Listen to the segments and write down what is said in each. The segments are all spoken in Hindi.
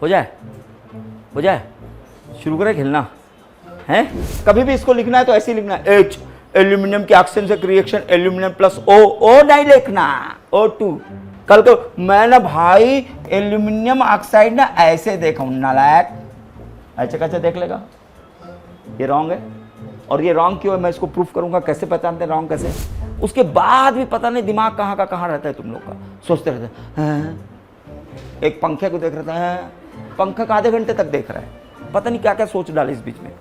हो जाए, हो जाए, शुरू करें खेलना है। कभी भी इसको लिखना है तो ऐसे ही लिखना है, H एल्यूमिनियम की ऑक्सीजन से रिएक्शन एल्यूमिनियम प्लस O नहीं लिखना, O2। कल तो मैं ना भाई एल्यूमिनियम ऑक्साइड ना ऐसे देखा हूं, नालायक ऐसे कैसे देख लेगा, ये रॉन्ग है। और ये रॉन्ग क्यों है मैं इसको प्रूफ करूंगा, कैसे पहचानते हैं रॉन्ग कैसे। उसके बाद भी पता नहीं दिमाग कहाँ का कहाँ रहता है तुम लोग का, सोचते रहते हैं। एक पंखे को देख रहा है, पंखा का आधे घंटे तक देख रहा है, पता नहीं क्या क्या सोच डाले इस बीच में,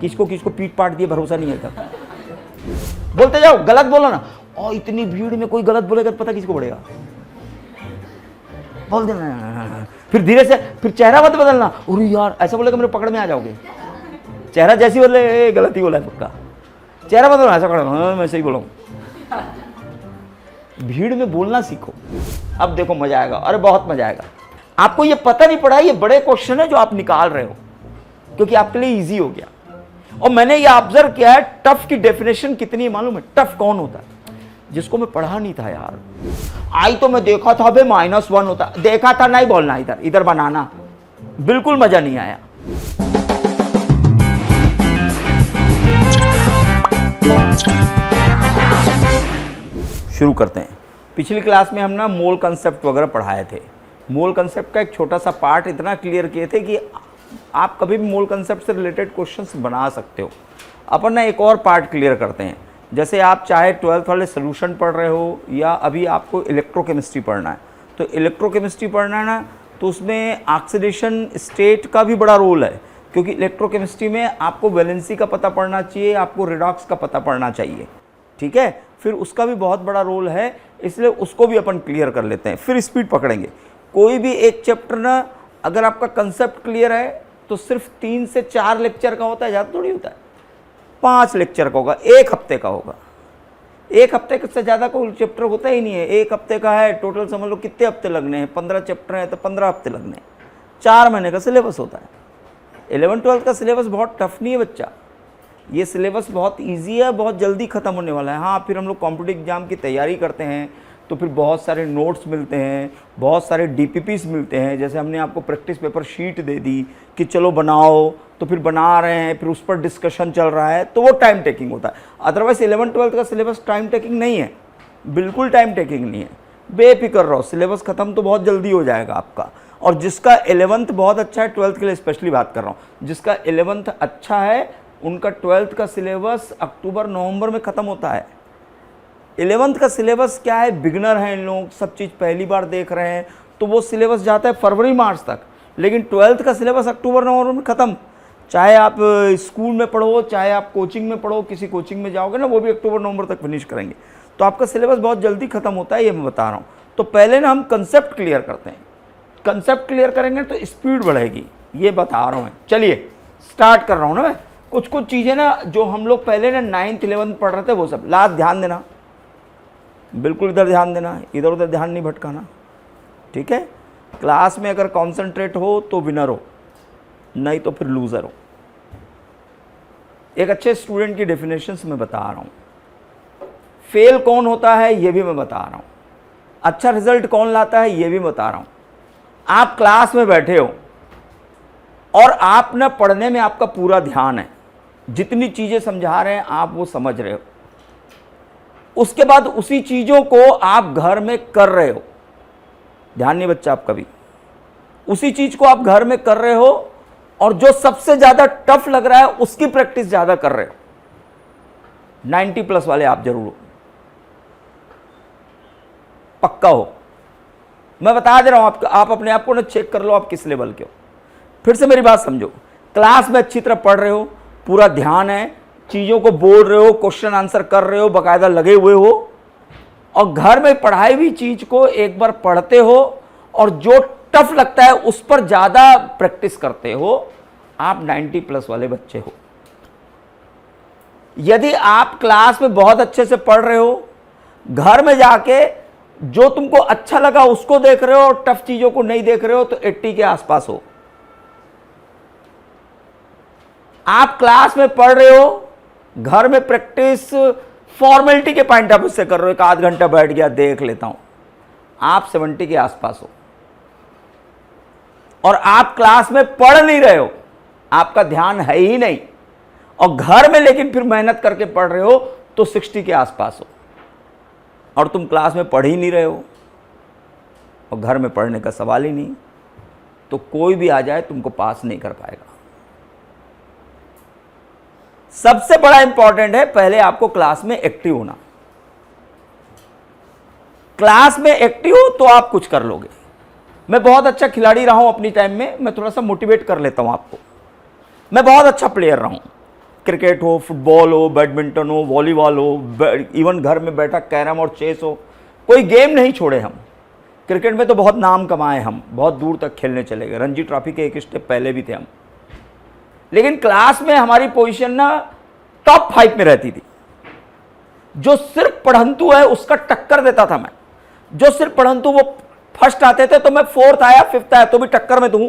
किसको किसको पीट पाट दिए भरोसा नहीं है तक। बोलते जाओ, गलत बोलो ना, और इतनी भीड़ में कोई गलत बोलेगा पता किसको पड़ेगा, बोल देना। फिर धीरे से फिर चेहरा मत बदलना, अरे यार ऐसा बोलेगा मेरे पकड़ में आ जाओगे। चेहरा जैसी बोले गलती बोला है पक्का, चेहरा बदलना ऐसा करो, हाँ मैं सही बोला हूँ। भीड़ में बोलना सीखो। अब देखो मजा आएगा, अरे बहुत मजा आएगा। आपको ये पता नहीं पड़ा ये बड़े क्वेश्चन है जो आप निकाल रहे हो, क्योंकि आपके लिए इजी हो गया। और मैंने ये ऑब्जर्व किया है, टफ की डेफिनेशन कितनी है मालूम है? टफ कौन होता है? जिसको मैं पढ़ा नहीं था यार। आई तो मैं देखा था भाई -1 होता, देखा था नहीं बोलना, इधर इधर बनाना, बिल्कुल मजा नहीं आया। शुरू करते हैं। पिछली क्लास में हम ना मोल कंसेप्ट वगैरह पढ़ाए थे। मोल कंसेप्ट का एक छोटा सा पार्ट इतना क्लियर किए थे कि आप कभी भी मोल कंसेप्ट से रिलेटेड क्वेश्चंस बना सकते हो। अपन ना एक और पार्ट क्लियर करते हैं। जैसे आप चाहे 12th वाले सोल्यूशन पढ़ रहे हो या अभी आपको इलेक्ट्रोकेमिस्ट्री पढ़ना है, तो इलेक्ट्रोकेमिस्ट्री पढ़ना है ना, तो उसमें ऑक्सीडेशन स्टेट का भी बड़ा रोल है, क्योंकि इलेक्ट्रोकेमिस्ट्री में आपको वैलेंसी का पता पढ़ना चाहिए, आपको रिडॉक्स का पता पढ़ना चाहिए, ठीक है। फिर उसका भी बहुत बड़ा रोल है, इसलिए उसको भी अपन क्लियर कर लेते हैं, फिर स्पीड पकड़ेंगे। कोई भी एक चैप्टर ना अगर आपका कंसेप्ट क्लियर है तो सिर्फ 3 से 4 लेक्चर का होता है, ज़्यादा थोड़ी होता है। 5 लेक्चर का होगा, 1 हफ्ते का होगा। 1 हफ्ते से ज़्यादा कोई चैप्टर होता ही नहीं है। 1 हफ्ते का है, टोटल समझ लो कितने हफ्ते लगने हैं, 15 चैप्टर हैं तो 15 हफ्ते लगने हैं। 4 महीने का सिलेबस होता है। 11th-12th का सिलेबस बहुत टफ नहीं है बच्चा, ये सिलेबस बहुत इजी है, बहुत जल्दी ख़त्म होने वाला है। हाँ, फिर हम लोग कॉम्पिटिटिव एग्जाम की तैयारी करते हैं तो फिर बहुत सारे नोट्स मिलते हैं, बहुत सारे DPPs मिलते हैं। जैसे हमने आपको प्रैक्टिस पेपर शीट दे दी कि चलो बनाओ, तो फिर बना रहे हैं, फिर उस पर डिस्कशन चल रहा है, तो वो टाइम टेकिंग होता है। अदरवाइज 11th-12th का सिलेबस टाइम टेकिंग नहीं है, बिल्कुल टाइम टेकिंग नहीं है। बेफिक्र रहो, सिलेबस ख़त्म तो बहुत जल्दी हो जाएगा आपका। और जिसका 11th बहुत अच्छा है, 12th के लिए स्पेशली बात कर रहा हूँ, जिसका 11th अच्छा है उनका 12th का सिलेबस अक्टूबर-नवंबर में ख़त्म होता है। 11th का सिलेबस क्या है, बिगनर हैं इन लोग, सब चीज़ पहली बार देख रहे हैं, तो वो सिलेबस जाता है फरवरी-मार्च तक। लेकिन 12th का सिलेबस अक्टूबर-नवंबर में ख़त्म। चाहे आप स्कूल में पढ़ो, चाहे आप कोचिंग में पढ़ो, किसी कोचिंग में जाओगे ना, वो भी अक्टूबर-नवंबर तक फिनिश करेंगे। तो आपका सिलेबस बहुत जल्दी ख़त्म होता है, ये मैं बता रहा हूँ। तो पहले ना हम कंसेप्ट क्लियर करते हैं। कंसेप्ट क्लियर करेंगे तो स्पीड बढ़ेगी, ये बता रहा हूँ मैं। चलिए स्टार्ट कर रहा हूँ ना मैं। कुछ कुछ चीज़ें ना जो हम लोग पहले ना 9th-11th पढ़ रहे थे, वो सब लास्ट ध्यान देना, बिल्कुल इधर ध्यान देना, इधर उधर ध्यान नहीं भटकाना, ठीक है। क्लास में अगर कॉन्सेंट्रेट हो तो विनर हो, नहीं तो फिर लूज़र हो। एक अच्छे स्टूडेंट की डेफिनेशंस मैं बता रहा हूँ। फेल कौन होता है ये भी मैं बता रहा हूँ, अच्छा रिजल्ट कौन लाता है ये भी बता रहा हूँ। आप क्लास में बैठे हो और आप ना पढ़ने में आपका पूरा ध्यान है, जितनी चीज़ें समझा रहे हैं आप वो समझ रहे हो, उसके बाद उसी चीज़ों को आप घर में कर रहे हो। ध्यान नहीं बच्चा आप कभी, उसी चीज़ को आप घर में कर रहे हो और जो सबसे ज़्यादा टफ लग रहा है उसकी प्रैक्टिस ज़्यादा कर रहे हो। 90+ वाले आप जरूर हो, पक्का हो। मैं बता दे रहा हूं, आप अपने आप को ना चेक कर लो आप किस लेवल के हो। फिर से मेरी बात समझो, क्लास में अच्छी तरह पढ़ रहे हो, पूरा ध्यान है, चीज़ों को बोल रहे हो, क्वेश्चन आंसर कर रहे हो, बाकायदा लगे हुए हो, और घर में पढ़ाई हुई चीज़ को एक बार पढ़ते हो और जो टफ लगता है उस पर ज़्यादा प्रैक्टिस करते हो, आप 90+ वाले बच्चे हो। यदि आप क्लास में बहुत अच्छे से पढ़ रहे हो, घर में जाके जो तुमको अच्छा लगा उसको देख रहे हो और टफ चीज़ों को नहीं देख रहे हो, तो 80 के आसपास हो। आप क्लास में पढ़ रहे हो, घर में प्रैक्टिस फॉर्मेलिटी के पॉइंट ऑफ व्यू से कर रहे हो, 1 आध घंटा बैठ गया देख लेता हूं, आप 70 के आसपास हो। और आप क्लास में पढ़ नहीं रहे हो, आपका ध्यान है ही नहीं, और घर में लेकिन फिर मेहनत करके पढ़ रहे हो तो 60 के आसपास हो, और तुम क्लास में पढ़ ही नहीं रहे हो और घर में पढ़ने का सवाल ही नहीं, तो कोई भी आ जाए तुमको पास नहीं कर पाएगा। सबसे बड़ा इंपॉर्टेंट है पहले आपको क्लास में एक्टिव होना। क्लास में एक्टिव हो तो आप कुछ कर लोगे। मैं बहुत अच्छा खिलाड़ी रहा हूं अपनी टाइम में, मैं थोड़ा सा मोटिवेट कर लेता हूं आपको। मैं बहुत अच्छा प्लेयर रहा हूं, क्रिकेट हो, फुटबॉल हो, बैडमिंटन हो, वॉलीबॉल हो, इवन घर में बैठा कैरम और चेस हो, कोई गेम नहीं छोड़े हम। क्रिकेट में तो बहुत नाम कमाए हम, बहुत दूर तक खेलने चले गए, रणजी ट्रॉफी के एक स्टेप पहले भी थे हम। लेकिन क्लास में हमारी पोजीशन ना टॉप 5 में रहती थी। जो सिर्फ पढ़ंतु है उसका टक्कर देता था मैं। जो सिर्फ पढ़ंतु वो फर्स्ट आते थे तो मैं 4th आया 5th आया तो भी टक्कर में दूं।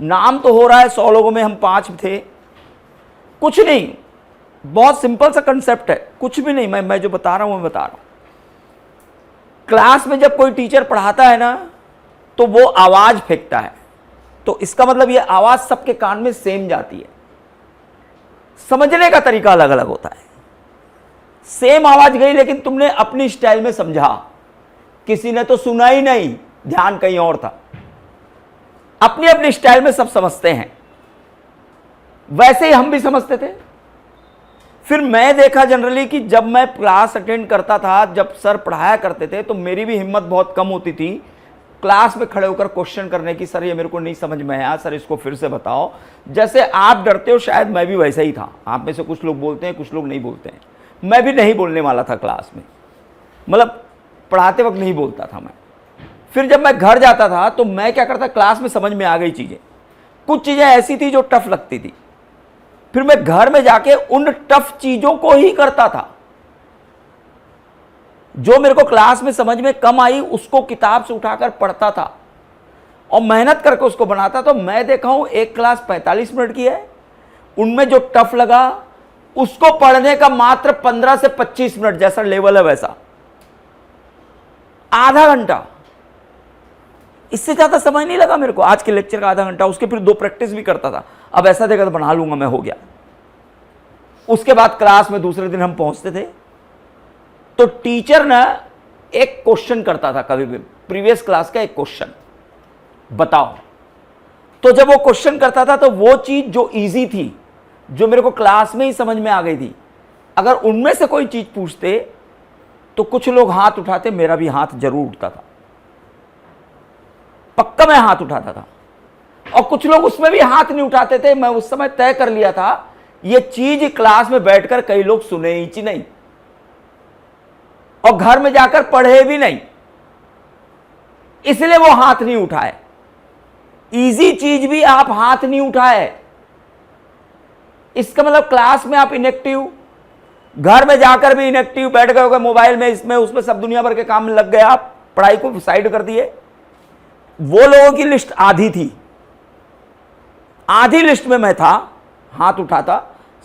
नाम तो हो रहा है 100 लोगों में हम 5 थे। कुछ नहीं, बहुत सिंपल सा कंसेप्ट है, कुछ भी नहीं। मैं जो बता रहा हूं मैं बता रहा हूं। क्लास में जब कोई टीचर पढ़ाता है ना तो वो आवाज फेंकता है, तो इसका मतलब ये आवाज सबके कान में सेम जाती है। समझने का तरीका अलग अलग होता है। सेम आवाज गई लेकिन तुमने अपनी स्टाइल में समझा, किसी ने तो सुना ही नहीं, ध्यान कहीं और था। अपनी अपनी स्टाइल में सब समझते हैं, वैसे ही हम भी समझते थे। फिर मैं देखा जनरली कि जब मैं क्लास अटेंड करता था, जब सर पढ़ाया करते थे, तो मेरी भी हिम्मत बहुत कम होती थी क्लास में खड़े होकर क्वेश्चन करने की। सर ये मेरे को नहीं समझ में आया, सर इसको फिर से बताओ। जैसे आप डरते हो शायद मैं भी वैसा ही था। आप में से कुछ लोग बोलते हैं, कुछ लोग नहीं बोलते हैं। मैं भी नहीं बोलने वाला था क्लास में, मतलब पढ़ाते वक्त नहीं बोलता था मैं। फिर जब मैं घर जाता था तो मैं क्या करता, क्लास में समझ में आ गई चीजें, कुछ चीजें ऐसी थी जो टफ लगती थी, फिर मैं घर में जाके उन टफ चीजों को ही करता था। जो मेरे को क्लास में समझ में कम आई उसको किताब से उठाकर पढ़ता था और मेहनत करके उसको बनाता। तो मैं देखा हूं एक क्लास 45 मिनट की है, उनमें जो टफ लगा उसको पढ़ने का मात्र 15 से 25 मिनट, जैसा लेवल है वैसा आधा घंटा। इससे ज्यादा समय नहीं लगा मेरे को। आज के लेक्चर का आधा घंटा, उसके फिर 2 प्रैक्टिस भी करता था। अब ऐसा देखा तो बना लूंगा मैं, हो गया। उसके बाद क्लास में दूसरे दिन हम पहुंचते थे तो टीचर ना एक क्वेश्चन करता था, कभी भी प्रीवियस क्लास का एक क्वेश्चन बताओ। तो जब वो क्वेश्चन करता था तो वो चीज जो इजी थी, जो मेरे को क्लास में ही समझ में आ गई थी, अगर उनमें से कोई चीज पूछते तो कुछ लोग हाथ उठाते, मेरा भी हाथ जरूर उठता था, पक्का मैं हाथ उठाता था। और कुछ लोग उसमें भी हाथ नहीं उठाते थे। मैं उस समय तय कर लिया था ये चीज क्लास में बैठकर कई लोग सुने ही नहीं और घर में जाकर पढ़े भी नहीं, इसलिए वो हाथ नहीं उठाए। इजी चीज भी आप हाथ नहीं उठाए, इसका मतलब क्लास में आप इनएक्टिव, घर में जाकर भी इनएक्टिव, बैठ गए होगे मोबाइल में, इसमें उसमें, सब दुनिया भर के काम में लग गए, आप पढ़ाई को साइड कर दिए। वो लोगों की लिस्ट आधी थी, आधी लिस्ट में मैं था, हाथ उठाता,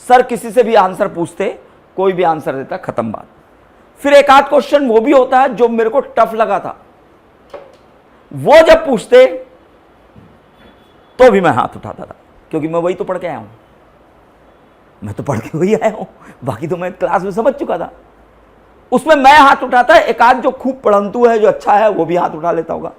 सर किसी से भी आंसर पूछते, कोई भी आंसर देता, खत्म बात। फिर एक आध क्वेश्चन वो भी होता है जो मेरे को टफ लगा था, वो जब पूछते तो भी मैं हाथ उठाता था, क्योंकि मैं वही तो पढ़ के आया हूं, मैं तो पढ़ के वही आया हूं, बाकी तो मैं क्लास में समझ चुका था। उसमें मैं हाथ उठाता, एक आध जो खूब पढ़ंतु है, जो अच्छा है, वो भी हाथ उठा लेता होगा।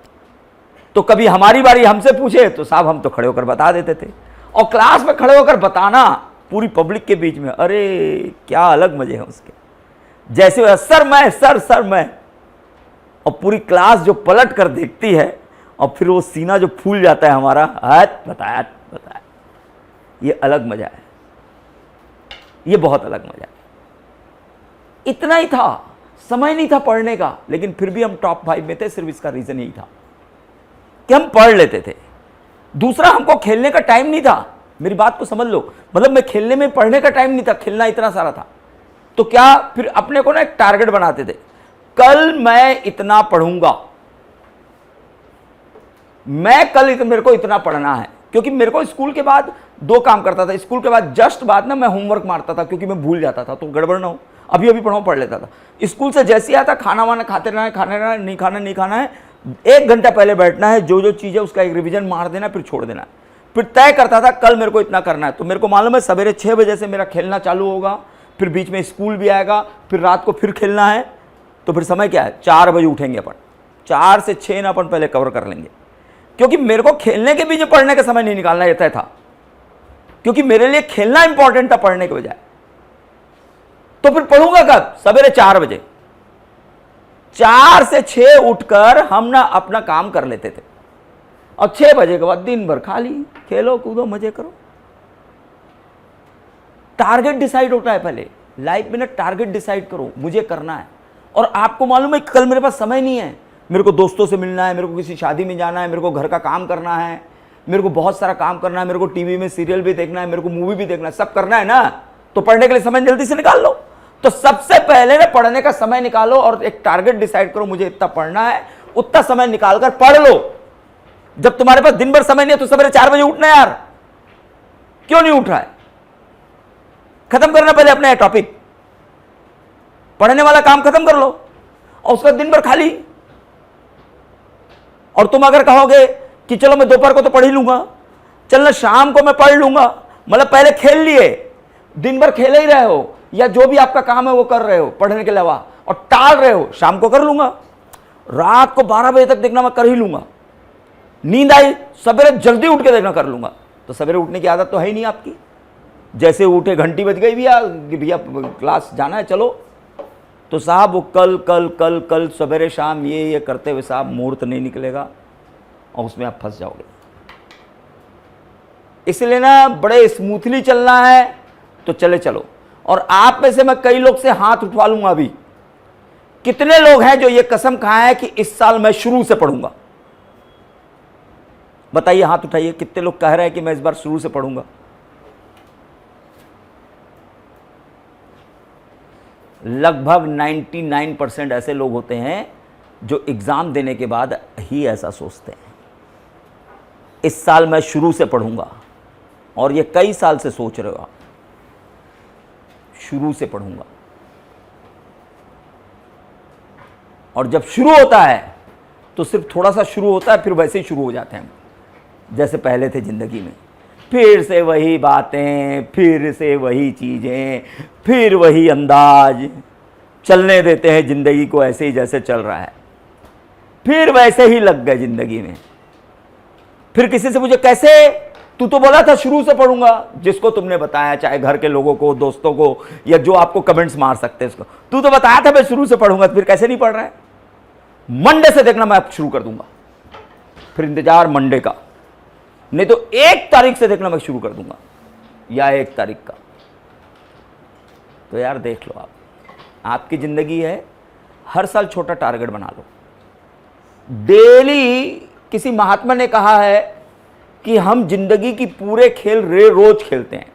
तो कभी हमारी बारी हमसे पूछे तो साहब हम तो खड़े होकर बता देते थे। और क्लास में खड़े होकर बताना पूरी पब्लिक के बीच में, अरे क्या अलग मजे हैं उसके। जैसे सर मैं, सर मैं, और पूरी क्लास जो पलट कर देखती है और फिर वो सीना जो फूल जाता है हमारा, बताया, ये अलग मजा है, ये बहुत अलग मजा है। इतना ही था, समय नहीं था पढ़ने का, लेकिन फिर भी हम टॉप 5 में थे। सिर्फ इसका रीजन यही था कि हम पढ़ लेते थे। दूसरा, हमको खेलने का टाइम नहीं था। मेरी बात को समझ लो, मतलब मैं खेलने में, पढ़ने का टाइम नहीं था, खेलना इतना सारा था। तो क्या, फिर अपने को ना एक टारगेट बनाते थे, कल मैं इतना पढ़ूंगा, मैं कल मेरे को इतना पढ़ना है। क्योंकि मेरे को स्कूल के बाद 2 काम करता था। स्कूल के बाद जस्ट बाद ना मैं होमवर्क मारता था, क्योंकि मैं भूल जाता था, तो गड़बड़ ना हो, अभी पढ़ाऊं, पढ़ लेता था। स्कूल से जैसे आता, खाना वाना खाते रहना है, खाना रहना, नहीं खाना है, 1 घंटा पहले बैठना है, जो जो चीज़ है उसका एक रिवीजन मार देना, फिर छोड़ देना। फिर तय करता था कल मेरे को इतना करना है, तो मेरे को मालूम है सवेरे 6 बजे से मेरा खेलना चालू होगा, फिर बीच में स्कूल भी आएगा, फिर रात को फिर खेलना है, तो फिर समय क्या है, 4 बजे उठेंगे अपन, 4 से 6 ना अपन पहले कवर कर लेंगे, क्योंकि मेरे को खेलने के बीच में पढ़ने का समय नहीं निकालना, ये तय था, क्योंकि मेरे लिए खेलना इंपॉर्टेंट था पढ़ने के बजाय। तो फिर पढ़ूंगा कब, सवेरे 4 बजे। 4 से 6 उठकर हम ना अपना काम कर लेते थे, और 6 बजे के बाद दिन भर खाली खेलो कूदो मजे करो। टारगेट डिसाइड होता है पहले लाइफ में ना, टारगेट डिसाइड करो, मुझे करना है। और आपको मालूम है कल मेरे पास समय नहीं है, मेरे को दोस्तों से मिलना है, मेरे को किसी शादी में जाना है, मेरे को घर का काम करना है, मेरे को बहुत सारा काम करना है, मेरे को टीवी में सीरियल भी देखना है, मेरे को मूवी भी देखना है, सब करना है ना। तो पढ़ने के लिए समय जल्दी से निकाल लो। तो सबसे पहले ना पढ़ने का समय निकालो और एक टारगेट डिसाइड करो, मुझे इतना पढ़ना है, उतना समय निकालकर पढ़ लो। जब तुम्हारे पास दिन भर समय नहीं है तो सवेरे 4 बजे उठना यार, क्यों नहीं उठ रहा है? खत्म करना पहले अपना टॉपिक, पढ़ने वाला काम खत्म कर लो और उसका दिन भर खाली। और तुम अगर कहोगे कि चलो मैं दोपहर को तो पढ़ ही लूंगा, चलना शाम को मैं पढ़ लूंगा, मतलब पहले खेल लिए, दिन भर खेले ही रहे हो या जो भी आपका काम है वो कर रहे हो पढ़ने के अलावा, और टाल रहे हो, शाम को कर लूंगा, रात को 12 बजे तक देखना मैं कर ही लूंगा, नींद आई सवेरे जल्दी उठ के देखना कर लूंगा। तो सवेरे उठने की आदत तो है ही नहीं आपकी। जैसे उठे घंटी बज गई भैया क्लास जाना है चलो, तो साहब वो कल कल कल कल सवेरे शाम ये करते हुए साहब मुहूर्त नहीं निकलेगा और उसमें आप फंस जाओगे। इसलिए ना बड़े स्मूथली चलना है तो चलो। और आप में से मैं कई लोग से हाथ उठवा लूंगा अभी, कितने लोग हैं जो ये कसम खाए हैं कि इस साल मैं शुरू से पढ़ूंगा? बताइए, हाथ उठाइए, कितने लोग कह रहे हैं कि मैं इस बार शुरू से पढ़ूंगा? लगभग 99% ऐसे लोग होते हैं जो एग्जाम देने के बाद ही ऐसा सोचते हैं, इस साल मैं शुरू से पढ़ूंगा। और ये कई साल से सोच रहे हो आप, शुरू से पढ़ूंगा। और जब शुरू होता है तो सिर्फ थोड़ा सा शुरू होता है, फिर वैसे ही शुरू हो जाते हैं जैसे पहले थे जिंदगी में, फिर से वही बातें, फिर से वही चीजें, फिर वही अंदाज, चलने देते हैं जिंदगी को ऐसे ही जैसे चल रहा है, फिर वैसे ही लग गए जिंदगी में। फिर किसी से पूछे कैसे, तू तो बोला था शुरू से पढ़ूंगा, जिसको तुमने बताया, चाहे घर के लोगों को, दोस्तों को, या जो आपको कमेंट्स मार सकते हैं, इसको तू तो बताया था मैं शुरू से पढ़ूंगा, फिर कैसे नहीं पढ़ रहा है? मंडे से देखना मैं शुरू कर दूंगा, फिर इंतजार मंडे का, नहीं तो 1 तारीख से देखना मैं शुरू कर दूंगा, या 1 तारीख का। तो यार देख लो, आपकी जिंदगी है, हर साल छोटा टारगेट बना लो। डेली किसी महात्मा ने कहा है कि हम जिंदगी की पूरे खेल रोज खेलते हैं।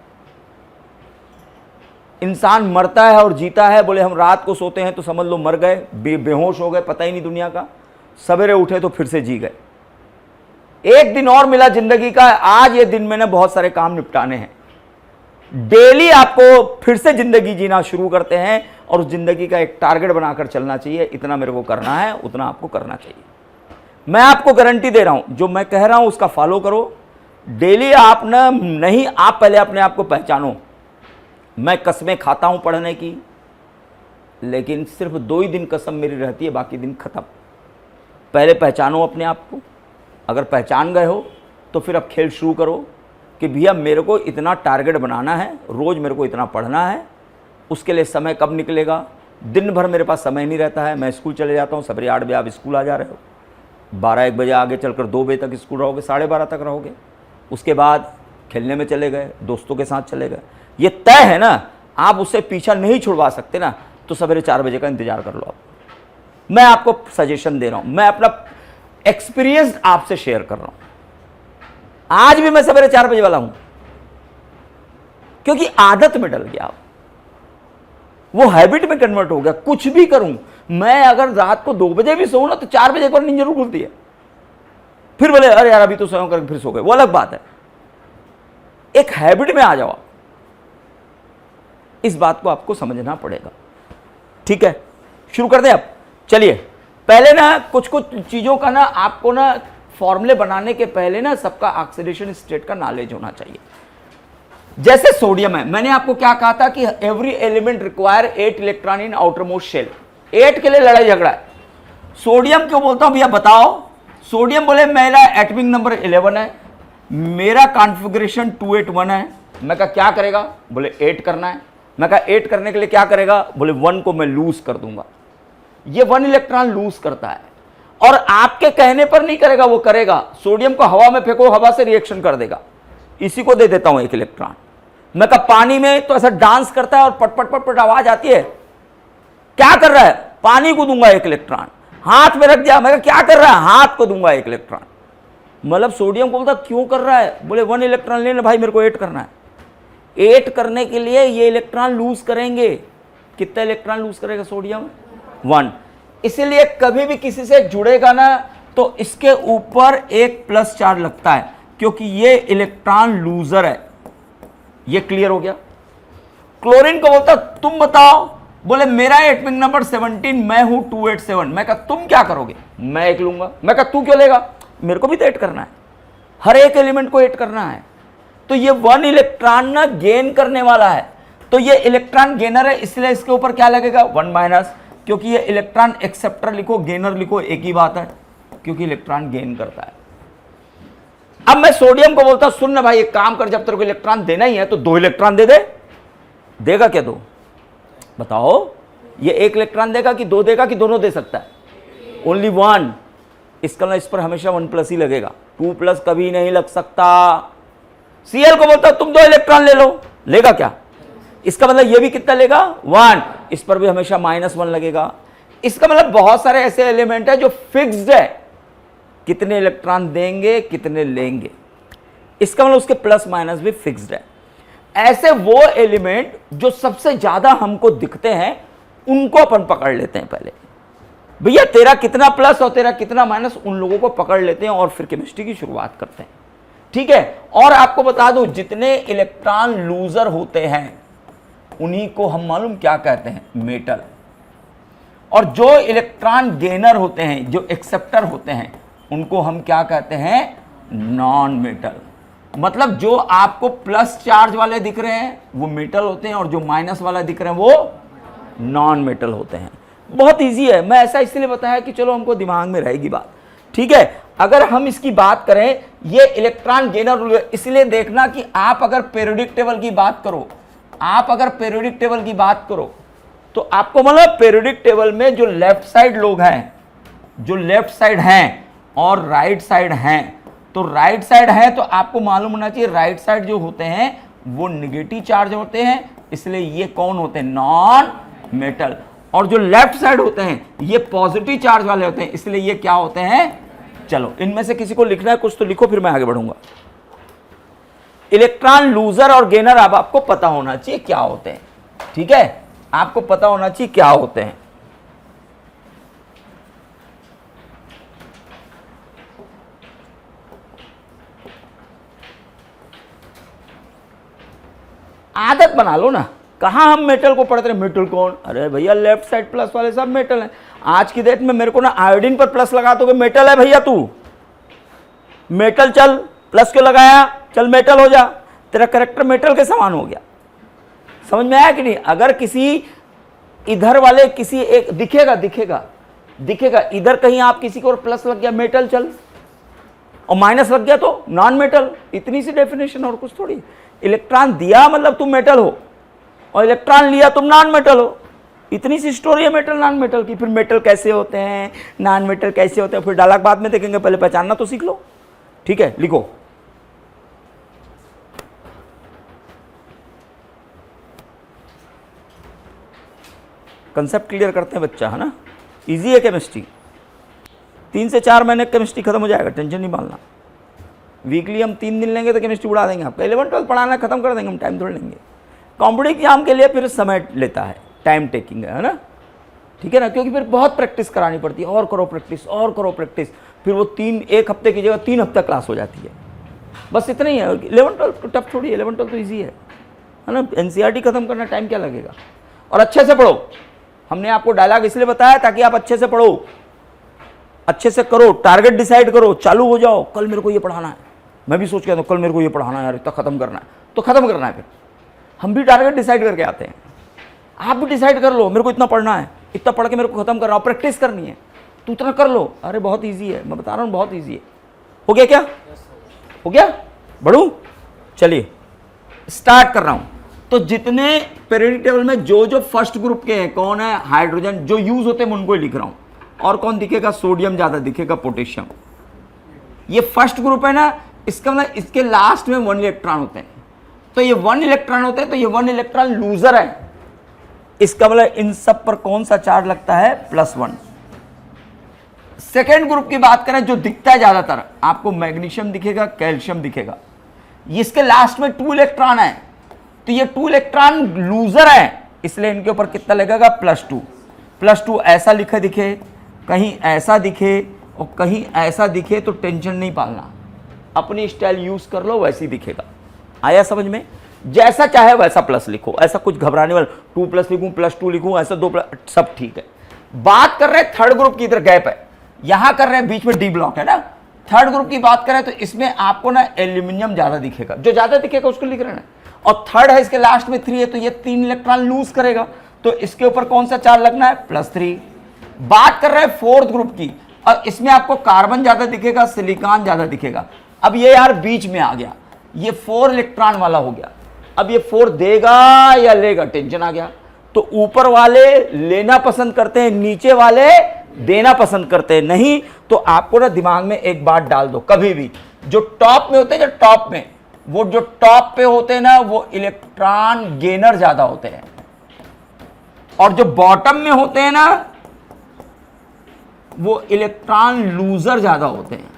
इंसान मरता है और जीता है, बोले हम रात को सोते हैं तो समझ लो मर गए, बेहोश हो गए, पता ही नहीं दुनिया का, सवेरे उठे तो फिर से जी गए। एक दिन और मिला जिंदगी का, आज ये दिन में ना बहुत सारे काम निपटाने हैं। डेली आपको फिर से जिंदगी जीना शुरू करते हैं और उस जिंदगी का एक टारगेट बनाकर चलना चाहिए, इतना मेरे को करना है, उतना आपको करना चाहिए। मैं आपको गारंटी दे रहा हूं, जो मैं कह रहा हूं उसका फॉलो करो। डेली आप ना नहीं, आप पहले अपने आप को पहचानो। मैं कसमें खाता हूं पढ़ने की, लेकिन सिर्फ 2 ही दिन कसम मेरी रहती है, बाकी दिन खत्म। पहले पहचानो अपने आप को, अगर पहचान गए हो तो फिर अब खेल शुरू करो कि भैया मेरे को इतना टारगेट बनाना है, रोज़ मेरे को इतना पढ़ना है। उसके लिए समय कब निकलेगा? दिन भर मेरे पास समय नहीं रहता है, मैं स्कूल चले जाता हूँ, सवेरे 8 बजे आप स्कूल आ जा रहे हो, 12-1 बजे आगे चलकर 2 बजे तक स्कूल रहोगे, 12:30 तक रहोगे, उसके बाद खेलने में चले गए, दोस्तों के साथ चले गए। ये तय है ना, आप उससे पीछा नहीं छुड़वा सकते ना, तो सवेरे 4 बजे का इंतजार कर लो आप। मैं आपको सजेशन दे रहा हूँ, मैं अपना एक्सपीरियंस आपसे शेयर कर रहा हूँ। आज भी मैं सवेरे 4 बजे वाला हूं, क्योंकि आदत में डल गया, आप वो हैबिट में कन्वर्ट हो गया। कुछ भी करूं मैं, अगर रात को 2 बजे भी सोऊं ना तो 4 बजे एक बार नींद जरूर खुलती है। फिर बोले अरे यार अभी तो सोऊं करके फिर सो गए, वो अलग बात है। एक हैबिट में आ जाओ आप, इस बात को आपको समझना पड़ेगा। ठीक है, शुरू कर दें अब। चलिए, पहले ना कुछ कुछ चीजों का ना आपको ना फॉर्मूले बनाने के पहले ना सबका ऑक्सीडेशन स्टेट का नॉलेज होना चाहिए। जैसे सोडियम है, मैंने आपको क्या कहा था कि every element require 8 electron in outermost shell. 8 के लिए लड़ाई झगड़ा है। सोडियम क्यों बोलता हूं भैया बताओ? सोडियम बोले मेरा एटॉमिक नंबर 11 है, मेरा कॉन्फ़िगरेशन 281 है। मैं कहा क्या करेगा? बोले 8 करना है। मैं कहा 8 करने के लिए क्या करेगा? बोले 1 को मैं लूज कर दूंगा। ये 1 इलेक्ट्रॉन लूज करता है और आपके कहने पर नहीं करेगा, वो करेगा। सोडियम को हवा में फेंको, हवा से रिएक्शन कर देगा। इसी को दे देता हूं 1 इलेक्ट्रॉन। मैं कहा पानी में तो ऐसा डांस करता है और पट पट पट पट आवाज आती है। क्या कर रहा है? पानी को दूंगा 1 इलेक्ट्रॉन। हाथ में रख दिया, मैं कहा क्या कर रहा है? हाथ को दूंगा 1 इलेक्ट्रॉन। मतलब सोडियम को बोलता क्यों कर रहा है? बोले 1 इलेक्ट्रॉन लेना भाई, मेरे को 8 करना है। 8 करने के लिए ये इलेक्ट्रॉन लूज करेंगे। कितना इलेक्ट्रॉन लूज करेगा सोडियम? 1। इसीलिए कभी भी किसी से जुड़ेगा ना तो इसके ऊपर एक प्लस चार्ज लगता है, क्योंकि ये इलेक्ट्रॉन लूजर है। ये क्लियर हो गया? क्लोरीन को बोलता तुम बताओ। बोले मेरा एटॉमिक नंबर 17, मैं हूं 287। मैं कहा तुम क्या करोगे? मैं 1 लूंगा। मैं कहा तू क्यों लेगा? मेरे को भी तो 8 करना है, हर एक एलिमेंट को 8 करना है। तो ये 1 इलेक्ट्रॉन ना गेन करने वाला है, तो ये इलेक्ट्रॉन गेनर है, इसलिए इसके ऊपर क्या लगेगा? 1 माइनस, क्योंकि ये इलेक्ट्रॉन एक्सेप्टर लिखो, गेनर लिखो, एक ही बात है, क्योंकि इलेक्ट्रॉन गेन करता है। अब मैं सोडियम को बोलता सुन ना भाई, एक काम कर, जब तेरे को इलेक्ट्रॉन देना ही है तो 2 इलेक्ट्रॉन दे दे। देगा क्या 2? बताओ, ये 1 इलेक्ट्रॉन देगा कि 2 देगा कि दोनों दे सकता है? ओनली 1। इसका ना इस पर हमेशा 1 प्लस ही लगेगा, 2 प्लस कभी नहीं लग सकता। Cl को बोलता तुम 2 इलेक्ट्रॉन ले लो, लेगा क्या? इसका मतलब ये भी कितना लेगा? 1। इस पर भी हमेशा -1 लगेगा। इसका मतलब बहुत सारे ऐसे एलिमेंट है जो फिक्स्ड है, कितने इलेक्ट्रॉन देंगे कितने लेंगे। इसका मतलब उसके प्लस माइनस भी फिक्स्ड है। ऐसे वो एलिमेंट जो सबसे ज्यादा हमको दिखते हैं उनको अपन पकड़ लेते हैं पहले। भैया तेरा कितना प्लस और तेरा कितना माइनस, उन लोगों को पकड़ लेते हैं और फिर केमिस्ट्री की शुरुआत करते हैं। ठीक है? और आपको बता दूं, जितने इलेक्ट्रॉन लूजर होते हैं उन्हीं को हम मालूम क्या कहते हैं? मेटल। और जो इलेक्ट्रॉन गेनर होते हैं, जो एक्सेप्टर होते हैं, उनको हम क्या कहते हैं? Non metal. मतलब जो आपको प्लस चार्ज वाले दिख रहे हैं वो मेटल होते हैं और जो माइनस वाला दिख रहे हैं वो नॉन मेटल होते हैं। बहुत इजी है, मैं ऐसा इसलिए बताया कि चलो हमको दिमाग में रहेगी बात। ठीक है? अगर हम इसकी बात करें, ये इलेक्ट्रॉन गेनर, इसलिए देखना कि आप अगर पीरियोडिक टेबल की बात करो, तो आपको मतलब पीरियोडिक टेबल में जो लेफ्ट साइड लोग हैं, जो लेफ्ट साइड हैं और राइट साइड हैं, तो राइट साइड है तो आपको मालूम होना चाहिए राइट साइड जो होते हैं वो निगेटिव चार्ज होते हैं, इसलिए ये कौन होते हैं? Non metal. और जो लेफ्ट साइड होते हैं ये पॉजिटिव चार्ज वाले होते हैं, इसलिए ये क्या होते हैं? चलो इनमें से किसी को लिखना है कुछ तो लिखो, फिर मैं आगे बढ़ूंगा। इलेक्ट्रॉन लूजर और गेनर अब आपको पता होना चाहिए क्या होते हैं। ठीक है? आपको पता होना चाहिए क्या होते हैं। आदत बना लो ना, कहां हम मेटल को पढ़ते हैं? मेटल कौन? अरे भैया लेफ्ट साइड प्लस वाले सब मेटल हैं। आज की डेट में मेरे को ना आयोडीन पर प्लस लगा दोगे, मेटल है भैया तू, मेटल। चल प्लस क्यों लगाया? चल मेटल हो जा, तेरा करेक्टर मेटल के समान हो गया। समझ में आया कि नहीं? अगर किसी इधर वाले किसी एक दिखेगा इधर कहीं आप किसी को प्लस लग गया मेटल, चल, और माइनस लग गया तो नॉन मेटल। इतनी सी डेफिनेशन, और कुछ थोड़ी। इलेक्ट्रॉन दिया मतलब तुम मेटल हो, और इलेक्ट्रॉन लिया तुम नॉन मेटल हो। इतनी सी स्टोरी है मेटल नॉन मेटल की। फिर मेटल कैसे होते हैं, नॉन मेटल कैसे होते हैं, फिर डायलॉग बाद में देखेंगे, पहले पहचानना तो सीख लो। ठीक है? लिखो। कंसेप्ट क्लियर करते हैं बच्चा, है ना? इजी है केमिस्ट्री। 3 से 4 महीने केमिस्ट्री खत्म हो जाएगा, टेंशन नहीं मानना। वीकली हम 3 दिन लेंगे तो केमिस्ट्री उड़ा देंगे आपका। 11 12 पढ़ाना खत्म कर देंगे हम, टाइम थोड़ा लेंगे। कॉम्पिटिटिव एग्जाम के लिए फिर समय लेता है, टाइम टेकिंग है ना? ठीक है ना? क्योंकि फिर बहुत प्रैक्टिस करानी पड़ती है, और करो प्रैक्टिस, फिर वो 1 हफ्ते की जगह 3 हफ्ता क्लास हो जाती है। बस इतना ही है। 11 12 टफ थोड़ी है, 11 12 तो ईजी है ना? NCERT खत्म करना टाइम क्या लगेगा? और अच्छे से पढ़ो। हमने आपको डायलॉग इसलिए बताया ताकि आप अच्छे से पढ़ो। अच्छे से करो, टारगेट डिसाइड करो, चालू हो जाओ, कल मेरे को ये पढ़ाना है। मैं भी सोच के आता हूँ कल मेरे को ये पढ़ाना है यार, इतना खत्म करना है, तो खत्म करना है। फिर हम भी टारगेट डिसाइड करके आते हैं। आप भी डिसाइड कर लो, मेरे को इतना पढ़ना है, इतना पढ़ के मेरे को खत्म करना है, प्रैक्टिस करनी है, तो उतना कर लो। अरे बहुत ईजी है, मैं बता रहा हूँ बहुत ईजी है। हो गया क्या? हो गया? बढ़ू? चलिए स्टार्ट कर रहा हूँ। तो जितने पीरियोडिक टेबल में जो जो फर्स्ट ग्रुप के हैं, कौन है? हाइड्रोजन, जो यूज होते हैं मैं उनको ही लिख रहा हूँ। और कौन दिखेगा? सोडियम ज़्यादा दिखेगा, पोटेशियम। ये फर्स्ट ग्रुप है ना, इसका मतलब इसके लास्ट में 1 इलेक्ट्रॉन होते हैं, तो ये 1 इलेक्ट्रॉन होते हैं, तो ये 1 इलेक्ट्रॉन लूजर है। इसका मतलब इन सब पर कौन सा चार्ज लगता है? +1। सेकेंड ग्रुप की बात करें, जो दिखता है ज्यादातर आपको, मैग्नीशियम दिखेगा, कैल्शियम दिखेगा। इसके लास्ट में 2 इलेक्ट्रॉन है, तो ये 2 इलेक्ट्रॉन लूजर है, इसलिए इनके ऊपर कितना लगेगा? +2। +2 ऐसा लिखे दिखे, कहीं ऐसा दिखे और कहीं ऐसा दिखे, तो टेंशन नहीं पालना, अपनी स्टाइल यूज कर लो, वैसे ही दिखेगा। आया समझ में? जैसा चाहे वैसा प्लस लिखो, ऐसा कुछ घबराने वाला 2+ लिखूं, +2 लिखूं, ऐसा 2+, सब ठीक है। बात कर रहे हैं थर्ड ग्रुप की, इधर गैप है, यहां कर रहे हैं बीच में डी ब्लॉक है ना। थर्ड ग्रुप की बात करें तो इसमें आपको ना एल्यूमिनियम ज्यादा दिखेगा, जो ज्यादा दिखेगा उसको लिख रहे हैं। और थर्ड है, इसके लास्ट में 3 है, तो ये 3 इलेक्ट्रॉन लूज करेगा, तो इसके ऊपर कौन सा चार्ज लगना है? +3। बात कर रहे हैं फोर्थ ग्रुप की, और इसमें आपको कार्बन ज्यादा दिखेगा, सिलिकॉन ज्यादा दिखेगा। अब ये यार बीच में आ गया, ये 4 इलेक्ट्रॉन वाला हो गया। अब ये 4 देगा या लेगा? टेंशन आ गया। तो ऊपर वाले लेना पसंद करते हैं, नीचे वाले देना पसंद करते हैं। नहीं तो आपको ना दिमाग में एक बात डाल दो, कभी भी जो टॉप में होते हैं, जो टॉप में, वो जो टॉप पे होते हैं ना, वो इलेक्ट्रॉन गेनर ज्यादा होते हैं, और जो बॉटम में होते हैं ना, वो इलेक्ट्रॉन लूजर ज्यादा होते हैं।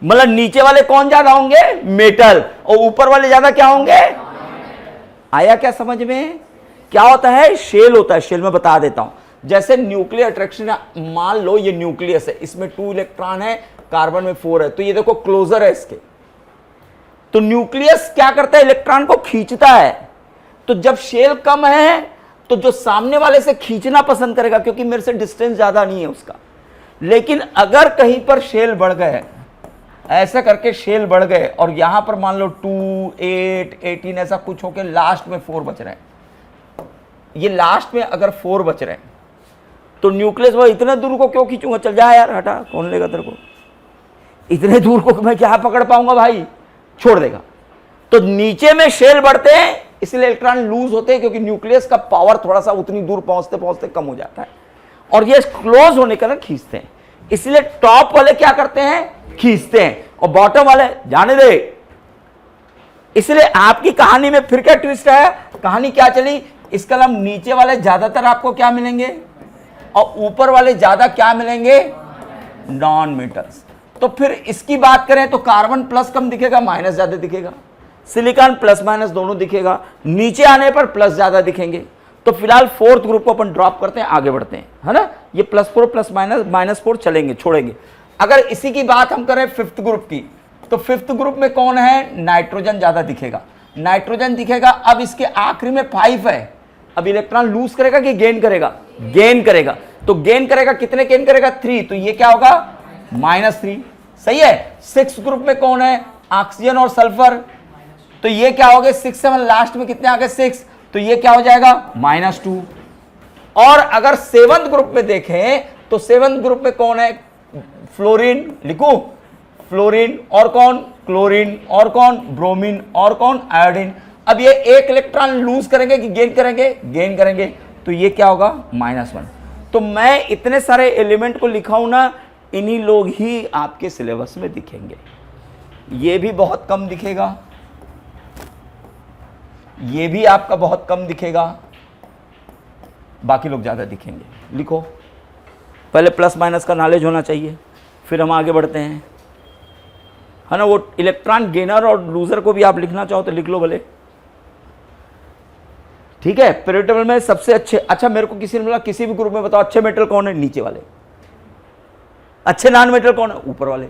मतलब नीचे वाले कौन ज्यादा होंगे? मेटल, और ऊपर वाले ज्यादा क्या होंगे? आया क्या समझ में? क्या होता है? शेल होता है। शेल में बता देता हूं, जैसे न्यूक्लियर अट्रैक्शन, मान लो ये न्यूक्लियस है, इसमें 2 इलेक्ट्रॉन है, कार्बन में 4 है, तो ये देखो क्लोजर है इसके। तो न्यूक्लियस क्या करता है? इलेक्ट्रॉन को खींचता है। तो जब शेल कम है, तो जो सामने वाले से खींचना पसंद करेगा, क्योंकि मेरे से डिस्टेंस ज्यादा नहीं है उसका। लेकिन अगर कहीं पर शेल बढ़ गए, ऐसा करके शेल बढ़ गए, और यहां पर मान लो 2, 8, 18 ऐसा कुछ होके लास्ट में 4 बच रहे हैं, ये लास्ट में अगर 4 बच रहे हैं, तो न्यूक्लियस भाई इतने दूर को क्यों खींचूंगा? चल जा यार, हटा, कौन लेगा तेरे को? इतने दूर को मैं क्या पकड़ पाऊंगा भाई? छोड़ देगा। तो नीचे में शेल बढ़ते हैं, इसलिए इलेक्ट्रॉन लूज होते हैं, क्योंकि न्यूक्लियस का पावर थोड़ा सा उतनी दूर पहुंचते पहुंचते कम हो जाता है, और ये क्लोज होने के कारण खींचते हैं। इसलिए टॉप वाले क्या करते हैं? खींचते हैं, और बॉटम वाले जाने दे। इसलिए आपकी कहानी में फिर क्या ट्विस्ट है? कहानी क्या चली? इसका नाम नीचे वाले ज्यादातर आपको क्या मिलेंगे, और ऊपर वाले ज्यादा क्या मिलेंगे? Non metals. तो फिर इसकी बात करें तो कार्बन प्लस कम दिखेगा, माइनस ज्यादा दिखेगा, सिलिकॉन प्लस माइनस दोनों दिखेगा, नीचे आने पर प्लस ज्यादा दिखेंगे। तो फिलहाल फोर्थ ग्रुप को अपन ड्रॉप करते हैं, आगे बढ़ते हैं, है ना। ये +4 प्लस -4 चलेंगे, छोड़ेंगे। अगर इसी की बात हम करें फिफ्थ ग्रुप की, तो फिफ्थ ग्रुप में कौन है? नाइट्रोजन ज्यादा दिखेगा, नाइट्रोजन दिखेगा। अब इसके आखिरी में 5 है, अब इलेक्ट्रॉन लूज करेगा कि गेन करेगा? गेन करेगा। तो गेन करेगा, कितने गेन करेगा? 3, तो ये क्या होगा? -3। सही है। 6 ग्रुप में कौन है? ऑक्सीजन और सल्फर, तो ये क्या हो गए? 6 7, लास्ट में कितने आ गए? 6, तो ये क्या हो जाएगा? -2। और अगर 7th ग्रुप में देखें तो 7th ग्रुप में कौन है? फ्लोरीन, लिखूं? फ्लोरीन, और कौन? क्लोरीन, और कौन? ब्रोमीन, और कौन? आयोडीन। अब ये 1 इलेक्ट्रॉन लूज करेंगे कि गेन करेंगे? गेन करेंगे, तो ये क्या होगा? -1। तो मैं इतने सारे एलिमेंट को लिखा हूं ना, इन्हीं लोग ही आपके सिलेबस में दिखेंगे। ये भी बहुत कम दिखेगा, ये भी आपका बहुत कम दिखेगा, बाकी लोग ज्यादा दिखेंगे। लिखो, पहले प्लस माइनस का नॉलेज होना चाहिए, फिर हम आगे बढ़ते हैं, है ना। वो इलेक्ट्रॉन गेनर और लूजर को भी आप लिखना चाहो तो लिख लो भले, ठीक है। पीरियोडिक टेबल में सबसे अच्छे, अच्छा मेरे को किसी ने बोला किसी भी ग्रुप में बताओ अच्छे मेटल कौन है? नीचे वाले। अच्छे नॉन मेटल कौन है? ऊपर वाले।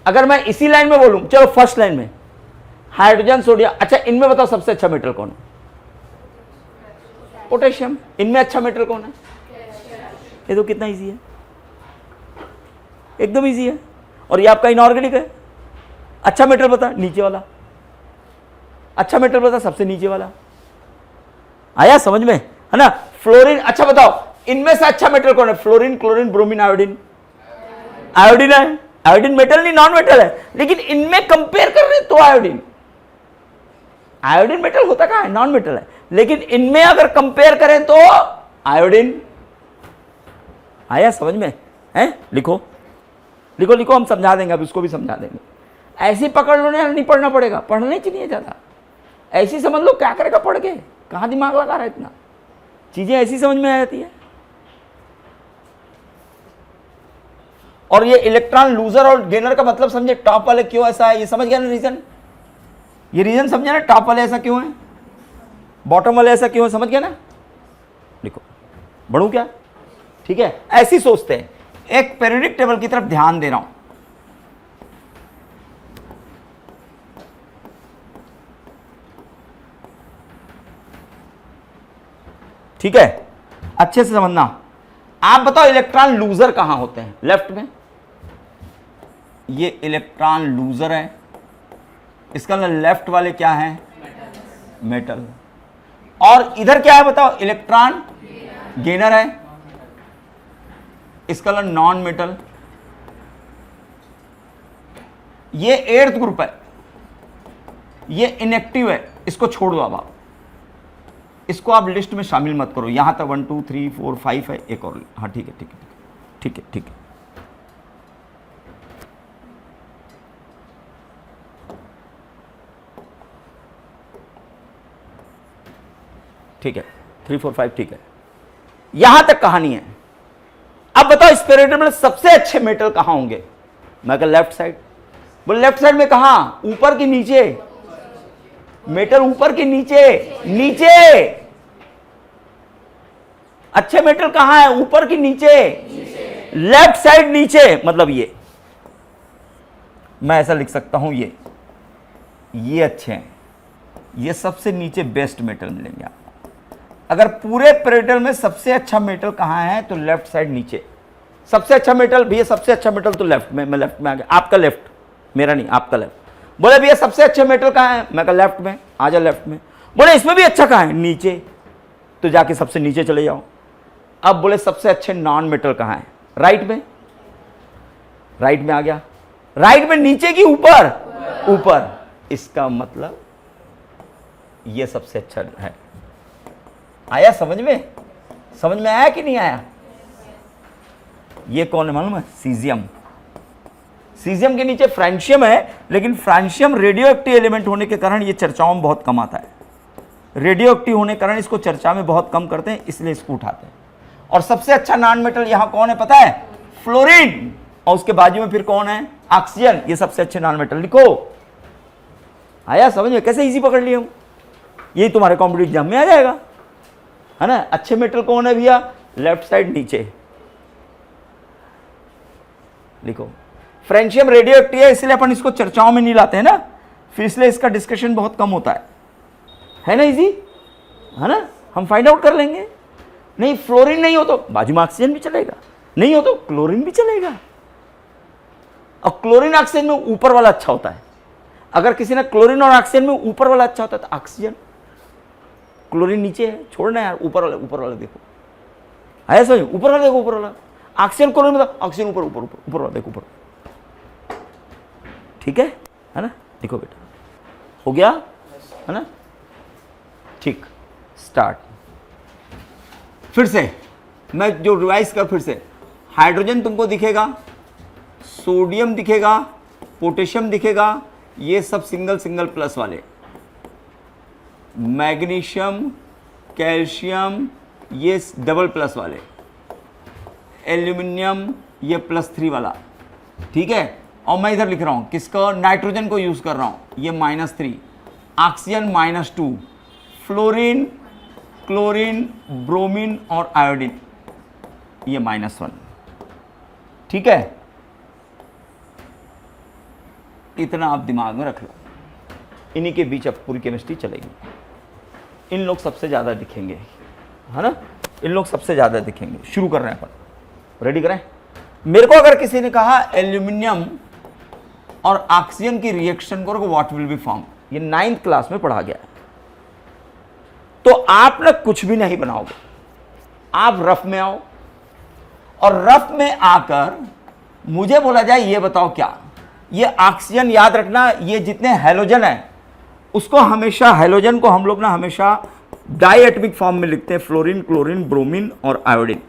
अगर मैं इसी लाइन में बोलूं, चलो फर्स्ट लाइन में हाइड्रोजन, सोडियम, अच्छा इनमें बताओ सबसे अच्छा मेटल कौन है? पोटेशियम। इनमें अच्छा मेटल कौन है? ये तो कितना इजी है, एकदम इजी है। और ये आपका इनऑर्गेनिक है। अच्छा मेटल बता, नीचे वाला। अच्छा मेटल बता, सबसे नीचे वाला। आया समझ में, है ना। फ्लोरीन, अच्छा बताओ इनमें से अच्छा मेटल कौन है? Fluorine, chlorine, bromine, iodine. Iodine है। आयोडीन मेटल नहीं, नॉन मेटल है, लेकिन इनमें कंपेयर कर रहे तो आयोडीन। आयोडीन मेटल होता कहां है? नॉन मेटल है, लेकिन इनमें अगर कंपेयर करें तो आयोडीन। आया समझ में है? लिखो लिखो लिखो, हम समझा देंगे, अब इसको भी समझा देंगे। ऐसी पकड़ लो ना, नहीं पढ़ना पड़ेगा, पढ़ना ही चाहिए ज्यादा। ऐसी समझ लो, क्या करेगा पढ़ के, कहां दिमाग लगा रहा है इतना, चीजें ऐसी समझ में आ जाती है। और ये इलेक्ट्रॉन लूजर और गेनर का मतलब समझे, टॉप वाले क्यों ऐसा है, ये समझ गया ना रीजन। ये रीजन समझा ना, टॉप वाले ऐसा क्यों है, बॉटम वाले ऐसा क्यों है, समझ गया ना। लिखो, बढ़ू क्या? ठीक है, ऐसी सोचते हैं। एक पीरियोडिक टेबल की तरफ ध्यान दे रहा हूं। ठीक है, अच्छे से समझना। आप बताओ इलेक्ट्रॉन लूजर कहां होते हैं? लेफ्ट में। ये इलेक्ट्रॉन लूजर है, इसका लेफ्ट वाले क्या है? मेटल। और इधर क्या है बताओ? इलेक्ट्रॉन गेनर है, इसका नॉन मेटल। ये 8th ग्रुप है, ये इनएक्टिव है, इसको छोड़ दो। अब आप इसको आप लिस्ट में शामिल मत करो। यहां तक 1 2 3 4 5 है, एक और। हाँ ठीक है ठीक है ठीक है ठीक है। ठीक है 3 4 5 ठीक है, यहां तक कहानी है। अब बताओ इस पीरियड में सबसे अच्छे मेटल कहां होंगे? मैं कहा लेफ्ट साइड। बोले लेफ्ट साइड में कहां? ऊपर की नीचे? मेटल ऊपर की नीचे? नीचे। अच्छे मेटल कहां है? ऊपर की नीचे? लेफ्ट साइड नीचे। मतलब ये, मैं ऐसा लिख सकता हूं, ये अच्छे हैं, ये सबसे नीचे बेस्ट मेटल मिलेंगे आपको। अगर पूरे पीरियड में सबसे अच्छा मेटल कहां है तो लेफ्ट साइड नीचे। सबसे अच्छा मेटल भैया, सबसे अच्छा मेटल तो लेफ्ट में। मैं लेफ्ट में आ गया। आपका लेफ्ट, मेरा नहीं, आपका लेफ्ट। बोले भैया सबसे अच्छे मेटल कहां है? मैं कहा लेफ्ट में। आ जा लेफ्ट में। बोले इसमें भी अच्छा कहां है? नीचे। तो जाके सबसे नीचे चले जाओ। अब बोले सबसे अच्छे नॉन मेटल कहां है? राइट में। राइट में आ गया। राइट में नीचे की ऊपर? ऊपर। इसका मतलब ये सबसे अच्छा है। आया समझ में? समझ में आया कि नहीं आया? ये कौन है मालूम है? सीजियम। सीजियम के नीचे फ्रांशियम है, लेकिन फ्रांशियम रेडियो एक्टिव एलिमेंट होने के कारण ये चर्चाओं में बहुत कम आता है। रेडियो एक्टिव होने के कारण इसको चर्चा में बहुत कम करते हैं, इसलिए इसको उठाते हैं। और सबसे अच्छा नॉन मेटल यहां कौन है पता है? फ्लोरीन। और उसके बाजू में फिर कौन है? ऑक्सीजन। ये सबसे अच्छे नॉन मेटल। लिखो। आया समझ में? कैसे इजी पकड़ लिया हूं। यही तुम्हारे कॉम्पिटिटिव एग्जाम में आ जाएगा, है ना। अच्छे मेटल कौन है भैया? लेफ्ट साइड नीचे। लिखो। फ्रेंशियम रेडियो एक्टिव है, इसलिए अपन इसको चर्चाओं में नहीं लाते हैं ना, फिर इसलिए इसका डिस्कशन बहुत कम होता है ना। इजी है ना, हम फाइंड आउट कर लेंगे। नहीं फ्लोरीन नहीं हो तो बाजू में ऑक्सीजन भी चलेगा, नहीं हो तो क्लोरीन भी चलेगा। और क्लोरीन ऑक्सीजन में ऊपर वाला अच्छा होता है। अगर किसी ने क्लोरीन और ऑक्सीजन में ऊपर वाला अच्छा होता है तो ऑक्सीजन। क्लोरीन नीचे है, छोड़ना यार, ऊपर वाला देखो। है समझ? ऊपर वाला देखो, ऊपर वाला। ऑक्सीजन क्लोरीन में ऑक्सीजन ऊपर ऊपर ऊपर ऊपर वाला देखो, ऊपर। ठीक है ना। देखो बेटा, हो गया है ना। ठीक, स्टार्ट। फिर से मैं जो रिवाइज कर, फिर से हाइड्रोजन तुमको दिखेगा, सोडियम दिखेगा, पोटेशियम दिखेगा, ये सब सिंगल सिंगल प्लस वाले। मैग्नीशियम, कैल्शियम, ये डबल प्लस वाले। एल्यूमिनियम ये +3 वाला। ठीक है। और मैं इधर लिख रहा हूं किसको? नाइट्रोजन को यूज कर रहा हूं, ये -3। ऑक्सीजन -2। फ्लोरीन, क्लोरीन, ब्रोमीन और आयोडीन ये -1। ठीक है, इतना आप दिमाग में रख लो। इन्हीं के बीच अब पूरी केमिस्ट्री चलेगी। इन लोग सबसे ज़्यादा दिखेंगे, है ना। इन लोग सबसे ज़्यादा दिखेंगे। शुरू कर रहे हैं अपन। रेडी करें। मेरे को अगर किसी ने कहा एल्यूमिनियम और ऑक्सीजन की रिएक्शन करो, व्हाट विल बी फॉर्म, ये 9th क्लास में पढ़ा गया है, तो आप ना कुछ भी नहीं बनाओगे, आप रफ में आओ और रफ में आकर मुझे बोला जाए ये बताओ क्या, ये ऑक्सीजन याद रखना, ये जितने हैलोजन है उसको हमेशा, हैलोजन को हम लोग ना हमेशा डाइएटमिक फॉर्म में लिखते हैं, फ्लोरीन, क्लोरीन, ब्रोमीन और आयोडीन।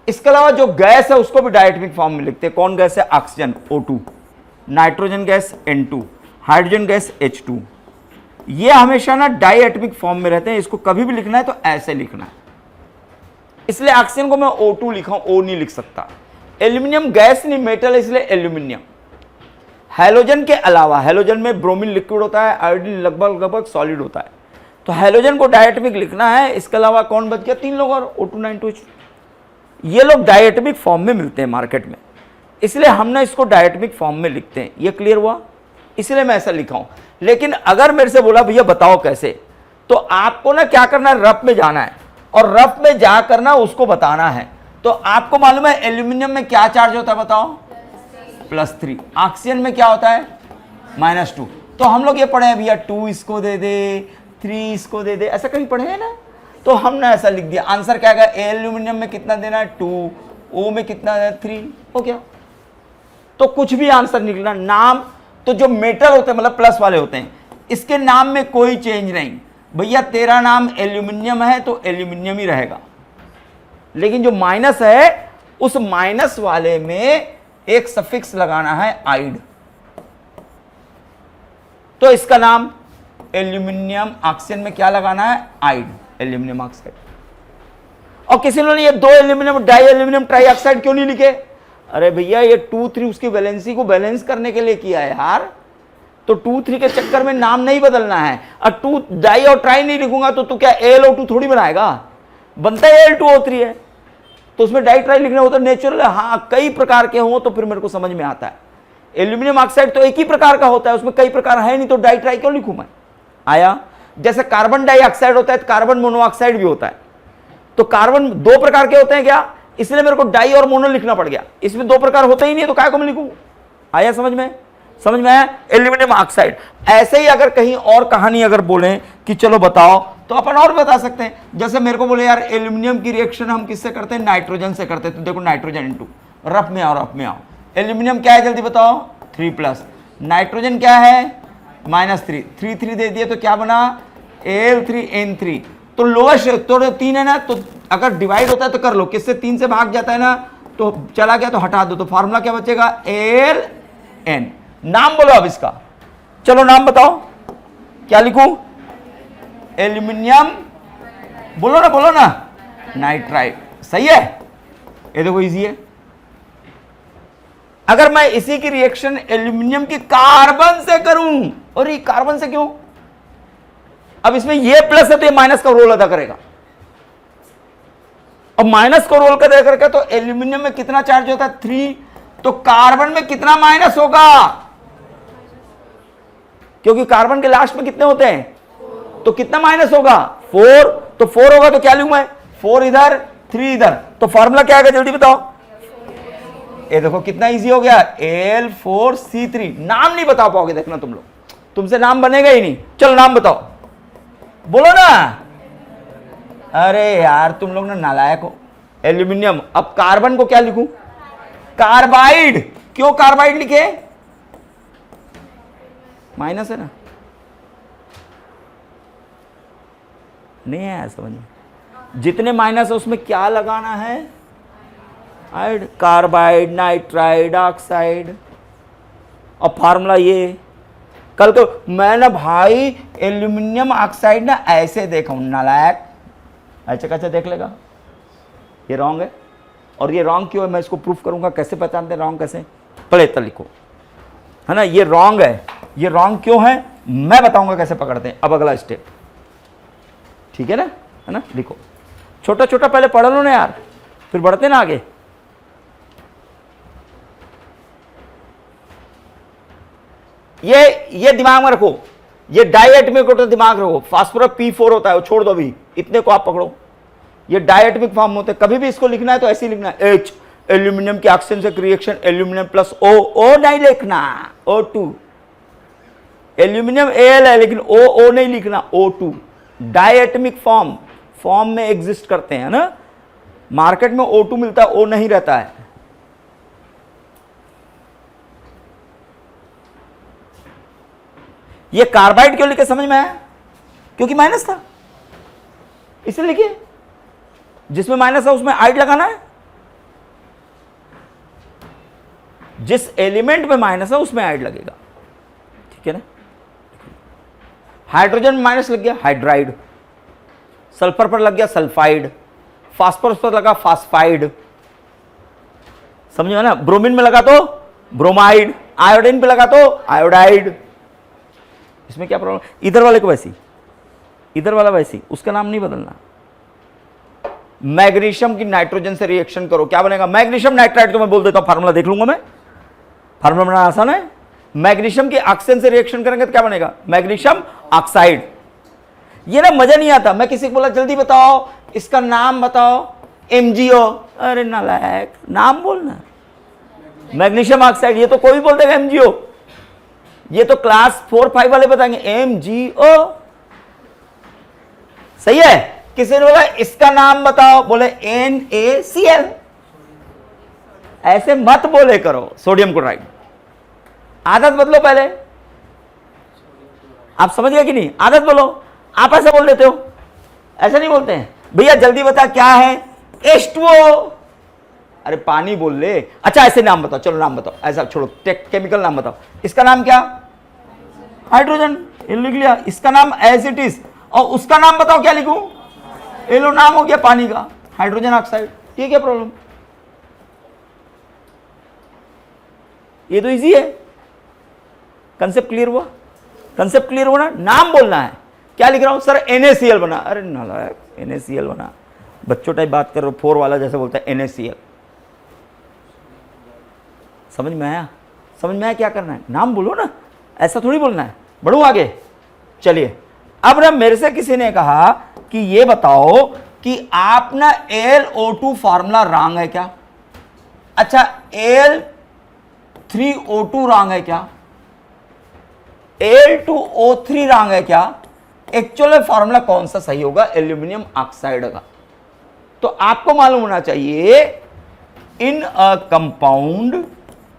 इसके अलावा जो गैस है उसको भी डाइएटमिक फॉर्म में लिखते हैं। कौन गैस है? Oxygen O2, nitrogen gas N2, hydrogen gas H2। ये हमेशा ना डाइएटमिक फॉर्म में रहते हैं, इसको कभी भी लिखना है तो ऐसे लिखना है। इसलिए ऑक्सीजन को मैं O2 लिखा हूं, O नहीं लिख सकता। एल्यूमिनियम गैस नहीं, मेटल है, इसलिए एल्यूमिनियम। हैलोजन के अलावा, हैलोजन में ब्रोमीन लिक्विड होता है, आयोडीन लगभग सॉलिड होता है, तो हैलोजन को डाइएटमिक लिखना है। इसके अलावा कौन बच गया? 3 लोग और O292H2। ये लोग डाइएटमिक फॉर्म में मिलते हैं मार्केट में, इसलिए हम ना इसको डाइएटमिक फॉर्म में लिखते हैं। ये क्लियर हुआ? इसलिए मैं ऐसा लिखा हूं। लेकिन अगर मेरे से बोला भैया बताओ कैसे, तो आपको ना क्या करना है, रफ में जाना है और रफ में जाकर ना उसको बताना है। तो आपको मालूम है एल्यूमिनियम में क्या चार्ज होता है बताओ? +3। ऑक्सीजन में क्या होता है? -2। तो हम लोग ये पढ़े हैं भैया 2 इसको दे दे, 3 इसको दे दे, ऐसा कहीं पढ़े हैं ना? तो हमने ऐसा लिख दिया। आंसर क्या आएगा? एल्यूमिनियम में कितना देना है? 2, O में कितना है? 3। हो गया। तो कुछ भी आंसर निकलना। नाम तो जो मेटल होते हैं, मतलब प्लस वाले होते हैं, इसके नाम में कोई चेंज नहीं। भैया तेरा नाम एल्यूमिनियम है तो एल्यूमिनियम ही रहेगा, लेकिन जो माइनस है उस माइनस वाले में एक सफिक्स लगाना है, आइड। तो इसका नाम एल्यूमिनियम, ऑक्सीजन में क्या लगाना है? आइड, एल्यूमिनियम ऑक्साइड। और किसी ने ये 2 aluminium di aluminium tri oxide क्यों नहीं लिखे? अरे भैया ये 2, 3 उसकी वैलेंसी को बैलेंस करने के लिए किया है यार, तो 2, 3 के चक्कर में नाम नहीं बदलना है। और 2 डाई और ट्राई नहीं लिखूंगा तो क्या AlO2 थोड़ी बनाएगा? बनता है Al2O3 है, तो उसमें डाई ट्राई लिखना होता है, नेचुरल है। हाँ, कई प्रकार के हों तो फिर मेरे को समझ में आता है। एल्यूमिनियम ऑक्साइड तो एक ही प्रकार का होता है, उसमें कई प्रकार है नहीं, तो डाई ट्राई क्यों लिखूं मैं? आया? जैसे कार्बन डाइऑक्साइड होता है तो कार्बन मोनोऑक्साइड भी होता है, तो कार्बन 2 प्रकार के होते हैं क्या? इसलिए मेरे को डाई और मोनो लिखना पड़ गया। इसमें 2 प्रकार होते ही नहीं है तो काय को मैं लिखूं? आया समझ में? समझ में आया? Aluminium oxide. ऐसे ही अगर कहीं और कहानी अगर बोले कि चलो बताओ, तो अपन और बता सकते हैं। जैसे मेरे को बोले यार एल्यूमिनियम की रिएक्शन हम किससे करते हैं? नाइट्रोजन से करते हैं। तो देखो नाइट्रोजन N2, रफ में आओ, रफ में आओ। एल्यूमिनियम क्या है जल्दी बताओ? 3+। नाइट्रोजन क्या है? -3, 3 दे दिए तो क्या बना? Al3N3। तो लोएस्ट तो 3 है ना, तो अगर डिवाइड होता है तो कर लो, किससे 3 से भाग जाता है ना, तो चला गया तो हटा दो, तो फार्मूला क्या बचेगा? Al(N). नाम बोलो अब इसका, चलो नाम बताओ, क्या लिखूं? एल्यूमिनियम, बोलो ना, नाइट्राइड। सही है? ये देखो इजी है। अगर मैं इसी की रिएक्शन एल्यूमिनियम की कार्बन से करूं, और ये कार्बन से क्यों? अब इसमें ये प्लस है तो ये माइनस का रोल अदा करेगा, और माइनस का रोल अदा करके तो एल्यूमिनियम में कितना चार्ज होता है? 3, तो कार्बन में कितना माइनस होगा? क्योंकि कार्बन के लास्ट में कितने होते हैं, तो कितना माइनस होगा? 4। तो 4 होगा तो क्या लूं मैं? 4 इधर, 3 इधर, तो फॉर्मूला क्या आएगा जल्दी बताओ? ये देखो कितना इजी हो गया, Al4C3। नाम नहीं बता पाओगे, देखना तुम लोग, तुमसे नाम बनेगा ही नहीं। चलो नाम बताओ, बोलो ना। अरे यार तुम लोग ना नालायक हो। एल्यूमिनियम। अब कार्बन को क्या लिखूं? कार्बाइड। क्यों कार्बाइड लिखे? माइनस है ना, नहीं है समझ में? जितने माइनस है उसमें क्या लगाना है? आइड, कार्बाइड, नाइट्राइड, ऑक्साइड। और फार्मूला ये, कल को मैं ना भाई एल्यूमिनियम ऑक्साइड ना ऐसे देखा हूं, नालायक ऐसे कैसे देख लेगा? ये रॉन्ग है। और ये रॉन्ग क्यों है मैं इसको प्रूफ करूंगा। कैसे पहचानते रॉन्ग? कैसे? पहले तो लिखो, है ना, ये रॉन्ग है। ये रॉन्ग क्यों है मैं बताऊंगा कैसे पकड़ते हैं। अब अगला स्टेप, ठीक है ना, है ना, लिखो। छोटा छोटा पहले पढ़ लो ना यार, फिर बढ़ते ना आगे। ये दिमाग में रखो, ये डाइएटमिक होता है, दिमाग रखो। फास्फोरस P4 होता है, वो छोड़ दो अभी, इतने को आप पकड़ो। ये डाइएटमिक फॉर्म होते हैं, कभी भी इसको लिखना है तो ऐसे ही लिखना है, H एल्यूमिनियम की ऑक्सीजन से रिएक्शन एल्यूमिनियम प्लस ओ नहीं लिखना, O2। एल्यूमिनियम Al है लेकिन O नहीं लिखना, O2। डायएटमिक फॉर्म में एग्जिस्ट करते हैं ना, मार्केट में O2 मिलता है, O नहीं रहता है। ये कार्बाइड क्यों लिखे समझ में आया? क्योंकि माइनस था, इसलिए लिखिए। जिसमें माइनस है उसमें आइड लगाना है, जिस एलिमेंट में माइनस है उसमें आइड लगेगा, ठीक है ना। हाइड्रोजन में माइनस लग गया हाइड्राइड, सल्फर पर लग गया सल्फाइड, फास्फोरस पर लगा फास्फाइड, समझ में ना। ब्रोमीन में लगा तो ब्रोमाइड, आयोडीन पे लगा तो आयोडाइड। इसमें क्या प्रॉब्लम? इधर वाले को वैसी, इधर वाला वैसी, उसका नाम नहीं बदलना। मैग्नीशियम की नाइट्रोजन से रिएक्शन करो, क्या बनेगा? Magnesium nitride. तो मैं बोल देता हूं, फार्मूला देख लूंगा मैं, फार्मूला बनाना आसान है। मैग्नीशियम की ऑक्सीजन से रिएक्शन करेंगे तो क्या बनेगा? Magnesium oxide. ये ना मजा नहीं आता, मैं किसी को बोला जल्दी बताओ इसका नाम बताओ, MgO, अरे नालायक, नाम बोलना। मैग्नीशियम ऑक्साइड, ये तो कोई भी बोल देगा MgO, ये तो क्लास 4-5 वाले बताएंगे MgO, सही है। किसी ने बोला इसका नाम बताओ, बोले NaCl। ऐसे मत बोले करो, सोडियम क्लोराइड। आदत बदलो पहले, आप समझ गए कि नहीं? आदत बोलो। आप ऐसा बोल देते हो, ऐसा नहीं बोलते हैं। भैया जल्दी बता क्या है? H2O। अरे पानी बोल ले। अच्छा ऐसे नाम बताओ, चलो नाम बताओ, ऐसा छोड़ो, केमिकल नाम बताओ। इसका नाम क्या? हाइड्रोजन, लिख लिया। इसका नाम एज इट इज, और उसका नाम बताओ क्या लिखूं? ये लो नाम हो गया पानी का, हाइड्रोजन ऑक्साइड। ठीक है, प्रॉब्लम ये तो इजी है। कंसेप्ट क्लियर हुआ? कंसेप्ट क्लियर हुआ ना? नाम बोलना है। क्या लिख रहा हूं सर? NaCl बना। अरे नालायक, NaCl बना, बच्चों टाइप बात कर रहे हो, 4 वाला जैसे बोलता है NaCl। समझ में आया? समझ में आया क्या करना है? नाम बोलो ना, ऐसा थोड़ी बोलना है। बढ़ो आगे, चलिए। अब ना मेरे से किसी ने कहा कि ये बताओ कि आप ना AlO2 फार्मूला रॉन्ग है क्या? अच्छा, Al3O2 रॉन्ग है क्या? Al2O3 रॉन्ग है क्या? एक्चुअल फार्मूला कौन सा सही होगा? एल्यूमिनियम ऑक्साइड का। तो आपको मालूम होना चाहिए इन अ कंपाउंड,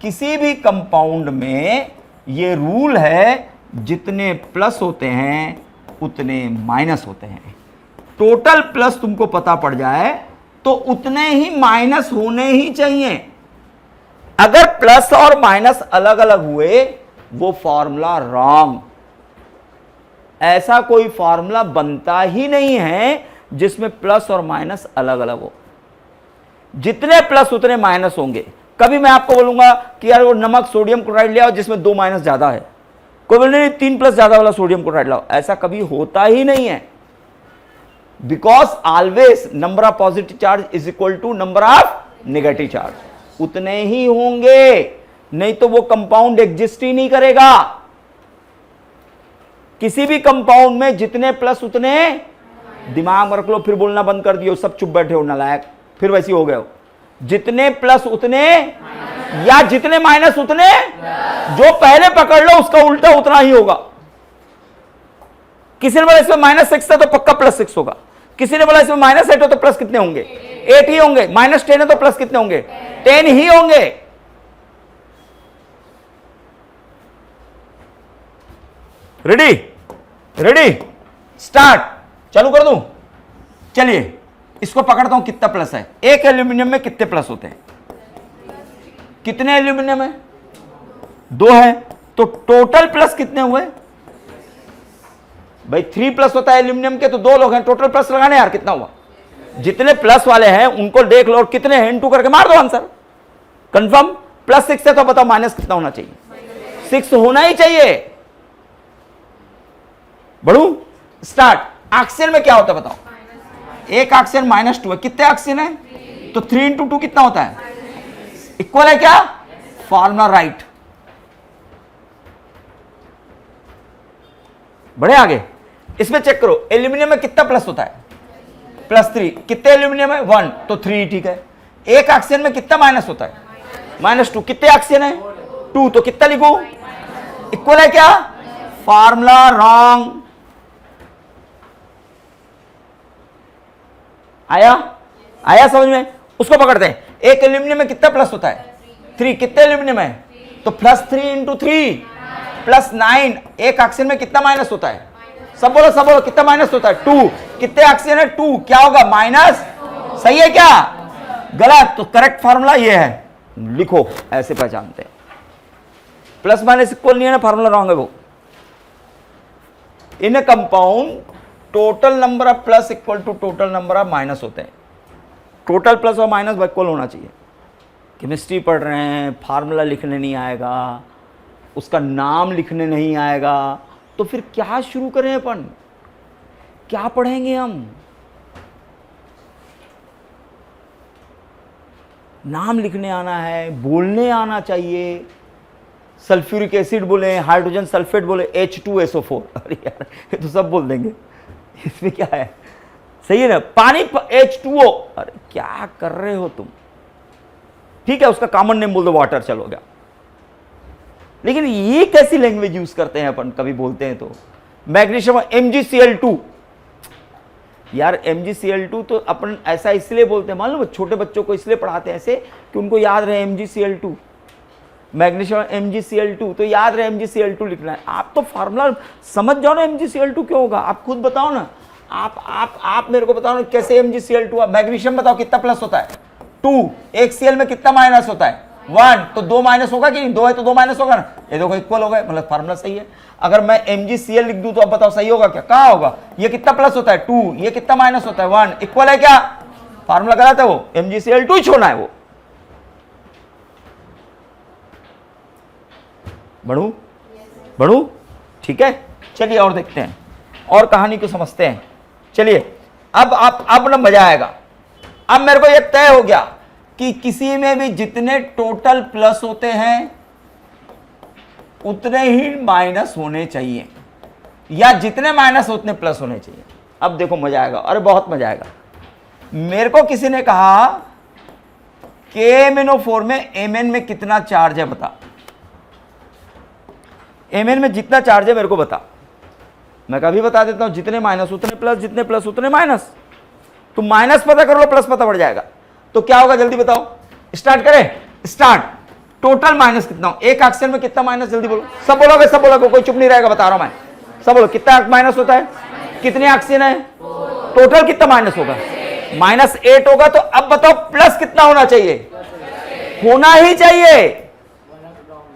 किसी भी कंपाउंड में ये रूल है, जितने प्लस होते हैं उतने माइनस होते हैं। टोटल प्लस तुमको पता पड़ जाए तो उतने ही माइनस होने ही चाहिए। अगर प्लस और माइनस अलग अलग हुए वो फॉर्मूला रॉन्ग। ऐसा कोई फॉर्मूला बनता ही नहीं है जिसमें प्लस और माइनस अलग अलग हो। जितने प्लस उतने माइनस होंगे। कभी मैं आपको बोलूंगा कि यार वो नमक सोडियम क्लोराइड ले आओ जिसमें 2 माइनस ज्यादा है, कोई बोले नहीं 3 प्लस ज्यादा वाला सोडियम क्लोराइड लाओ, ऐसा कभी होता ही नहीं है। Because always number of positive charge is equal to number of negative charge, उतने ही होंगे, नहीं तो वो कंपाउंड एग्जिस्ट ही नहीं करेगा। किसी भी कंपाउंड में जितने प्लस उतने, दिमाग में रख लो, फिर बोलना बंद कर दियो, सब चुप बैठे हो नालायक, फिर वैसे हो गए हो। जितने प्लस उतने या जितने माइनस उतने, जो पहले पकड़ लो उसका उल्टा उतना ही होगा। किसी ने बोला इसमें -6 है तो पक्का +6 होगा। किसी ने बोला इसमें -8 हो तो प्लस कितने होंगे? 8 ही होंगे। -10 है तो प्लस कितने होंगे? 10 ही होंगे। रेडी? रेडी? स्टार्ट। चालू कर दूं? चलिए इसको पकड़ता हूं, कितना प्लस है? एक एल्यूमिनियम में कितने प्लस होते हैं? कितने एल्यूमिनियम है? 2 है, तो टोटल प्लस कितने हुए भाई? 3 प्लस होता है एल्यूमिनियम के, तो 2 लोग हैं, टोटल प्लस लगाने यार, कितना हुआ? जितने प्लस वाले हैं उनको देख लो और कितने हैं इनटू करके मार दो आंसर। कंफर्म? +6 है तो बताओ माइनस कितना होना चाहिए? 6 होना ही चाहिए। बढ़ू? स्टार्ट। ऑक्सीजन में क्या होता है बताओ? एक ऑक्सीजन -2 है, कितने ऑक्सीजन है? तो 3 × 2 कितना होता है? इक्वल है क्या? Formula right. बढ़े आगे। इसमें चेक करो, एल्यूमिनियम में कितना प्लस होता है? +3। कितने एल्यूमिनियम है? 1, तो 3 ठीक है। एक ऑक्सीजन में कितना माइनस होता है? -2। कितने ऑक्सीजन है? 2। तो कितना लिखो? इक्वल है क्या? Formula wrong. आया समझ में? उसको पकड़ते हैं। एक एल्यूमिनियम में कितना प्लस होता है? 3। कितने एल्यूमिनियम है? तो +3 × 3 +9। एक ऑक्सीजन में कितना माइनस होता है? सब बोलो कितना माइनस होता है? 2। कितने ऑक्सीजन है? 2। क्या होगा? माइनस। सही है क्या? गलत। तो करेक्ट फार्मूला ये है, लिखो, ऐसे पहचानते हैं। प्लस माइनस इक्वल नहीं है ना, फार्मूला रॉन्ग है वो। In a compound total number of plus equal to total number of minus होते हैं। टोटल प्लस और माइनस इक्वल होना चाहिए। केमिस्ट्री पढ़ रहे हैं, फार्मूला लिखने नहीं आएगा, उसका नाम लिखने नहीं आएगा, तो फिर क्या शुरू करें अपन? क्या पढ़ेंगे हम? नाम लिखने आना है, बोलने आना चाहिए। सल्फ्यूरिक एसिड बोले, हाइड्रोजन सल्फेट बोले, H2SO4। अरे यार ये तो सब बोल देंगे, इसमें क्या है? सही है ना? पानी H2O। अरे क्या कर रहे हो तुम? ठीक है, उसका कॉमन नेम बोल दो, वाटर, चलो गया। लेकिन ये कैसी लैंग्वेज यूज करते हैं अपन, कभी बोलते हैं तो मैग्नीशियम MgCl2। यार MgCl2 तो अपन ऐसा इसलिए बोलते हैं, मान लो छोटे बच्चों को इसलिए पढ़ाते हैं ऐसे कि उनको याद रहे MgCl2, मैग्नीशियम MgCl2, तो याद रहे MgCl2 लिखना है। आप तो फार्मूला समझ जाओ ना, MgCl2 क्यों होगा, आप खुद बताओ ना। आप मेरे को बताओ ना कैसे MgCl2। मैग्नीशियम बताओ कितना प्लस होता है? 2। एक Cl में कितना माइनस होता है? 1। तो 2 माइनस होगा कि नहीं? 2 है तो 2 माइनस होगा ना। ये देखो इक्वल हो गए, मतलब फार्मूला सही है। अगर मैं MgCl लिख दूं तो अब बताओ सही होगा क्या? कहां होगा? ये कितना प्लस होता है? 2। ये कितना माइनस होता है? 1। इक्वल है क्या? फार्मूला गलत है वो, MgCl2 ही छोड़ना है वो। बढ़ू? ठीक है, चलिए और देखते हैं, और कहानी को समझते हैं। चलिए अब ना मजा आएगा। अब मेरे को ये तय हो गया कि किसी में भी जितने टोटल प्लस होते हैं उतने ही माइनस होने चाहिए, या जितने माइनस उतने प्लस होने चाहिए। अब देखो मजा आएगा, अरे बहुत मजा आएगा। मेरे को किसी ने कहा KMnO4 में Mn में कितना चार्ज है बता। Mn में जितना चार्ज है मेरे को बता। मैं कभी बता देता हूं, जितने माइनस उतने प्लस, जितने प्लस उतने माइनस। तो माइनस पता कर लो, प्लस पता पड़ जाएगा। तो क्या होगा जल्दी बताओ, स्टार्ट करें? स्टार्ट। टोटल माइनस कितना हो? एक ऑक्सीजन में कितना माइनस? जल्दी बोलो, सब बोलोगे, कोई चुप नहीं रहेगा, बता रहा हूं मैं। सब बोलो, कितना माइनस होता है? कितने ऑक्सीजन है? टोटल कितना माइनस होगा? -8 होगा। तो अब बताओ प्लस कितना होना चाहिए? होना ही चाहिए।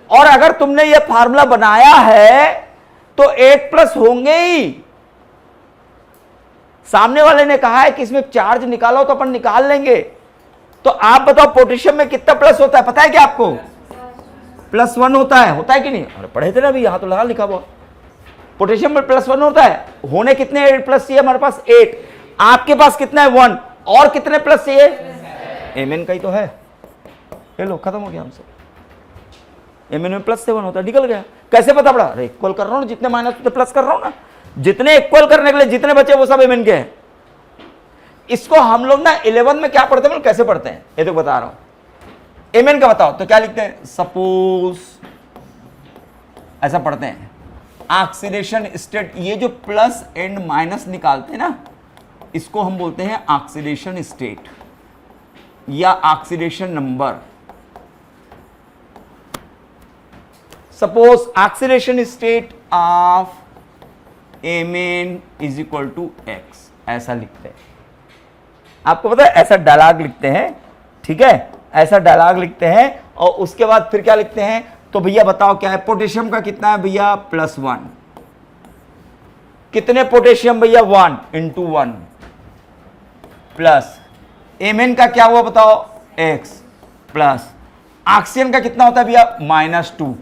और अगर तुमने ये फार्मूला बनाया है तो 8 प्लस होंगे ही। सामने वाले ने कहा है कि इसमें चार्ज निकालो, तो अपन निकाल लेंगे। तो आप बताओ पोटेशियम में कितना प्लस होता है? पता है क्या आपको? +1 होता है कि नहीं? अरे पढ़े थे ना अभी, यहां तो लगा लिखा हुआ। पोटेशियम में +1 होता है। होने कितने 8 प्लस चाहिए हमारे पास? 8। आपके पास कितना है? 1। और कितने प्लस चाहिए? Mn का ही तो है। ये लो, खत्म हो गया हमसे। Mn में +7 होता है, निकल गया। कैसे पता पड़ा? अरे इक्वल कर रहा हूं, जितने माइनस उतने प्लस कर रहा हूं ना। जितने इक्वल करने के लिए जितने बचे वो सब Mn के हैं। इसको हम लोग ना 11 में क्या पढ़ते हैं, कैसे पढ़ते हैं ये तो बता रहा हूं। Mn का बताओ तो क्या लिखते हैं? सपोज ऐसा पढ़ते हैं, ऑक्सीडेशन स्टेट। ये जो प्लस एंड माइनस निकालते हैं ना, इसको हम बोलते हैं ऑक्सीडेशन स्टेट या oxidation number. Suppose oxidation state of Mn is equal to x, ऐसा लिखते हैं। आपको पता है ऐसा डायलॉग लिखते हैं, ठीक है, ऐसा डायलॉग लिखते हैं। और उसके बाद फिर क्या लिखते हैं? तो भैया बताओ क्या है? पोटेशियम का कितना है भैया? +1। कितने पोटेशियम भैया? 1 × 1 प्लस Mn का क्या हुआ बताओ? x प्लस ऑक्सीजन का कितना होता है भैया? -2।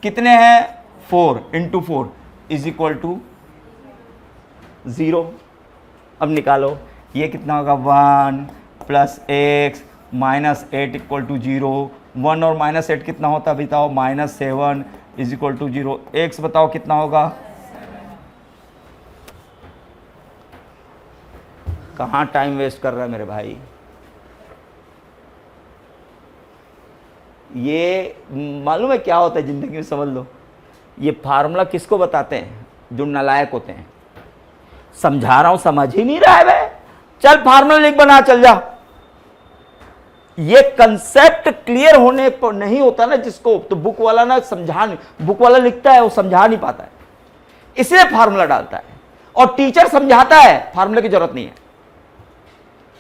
कितने हैं? 4 × 4 इज इक्वल टू 0। अब निकालो, ये कितना होगा? 1 + x -8 इक्वल टू 0। 1 और -8 कितना होता है बताओ? -7 इज इक्वल टू 0। x बताओ कितना होगा? कहाँ टाइम वेस्ट कर रहा है मेरे भाई? ये मालूम है क्या होता है जिंदगी में, समझ लो। ये फार्मूला किसको बताते हैं? जो नालायक होते हैं। समझा रहा हूं, समझ ही नहीं रहा है बे, चल फार्मूला लिख, बना, चल जा। ये कंसेप्ट क्लियर होने पर नहीं होता ना जिसको, तो बुक वाला ना समझा नहीं, बुक वाला लिखता है वो समझा नहीं पाता है, इसलिए फार्मूला डालता है। और टीचर समझाता है, फार्मूले की जरूरत नहीं है।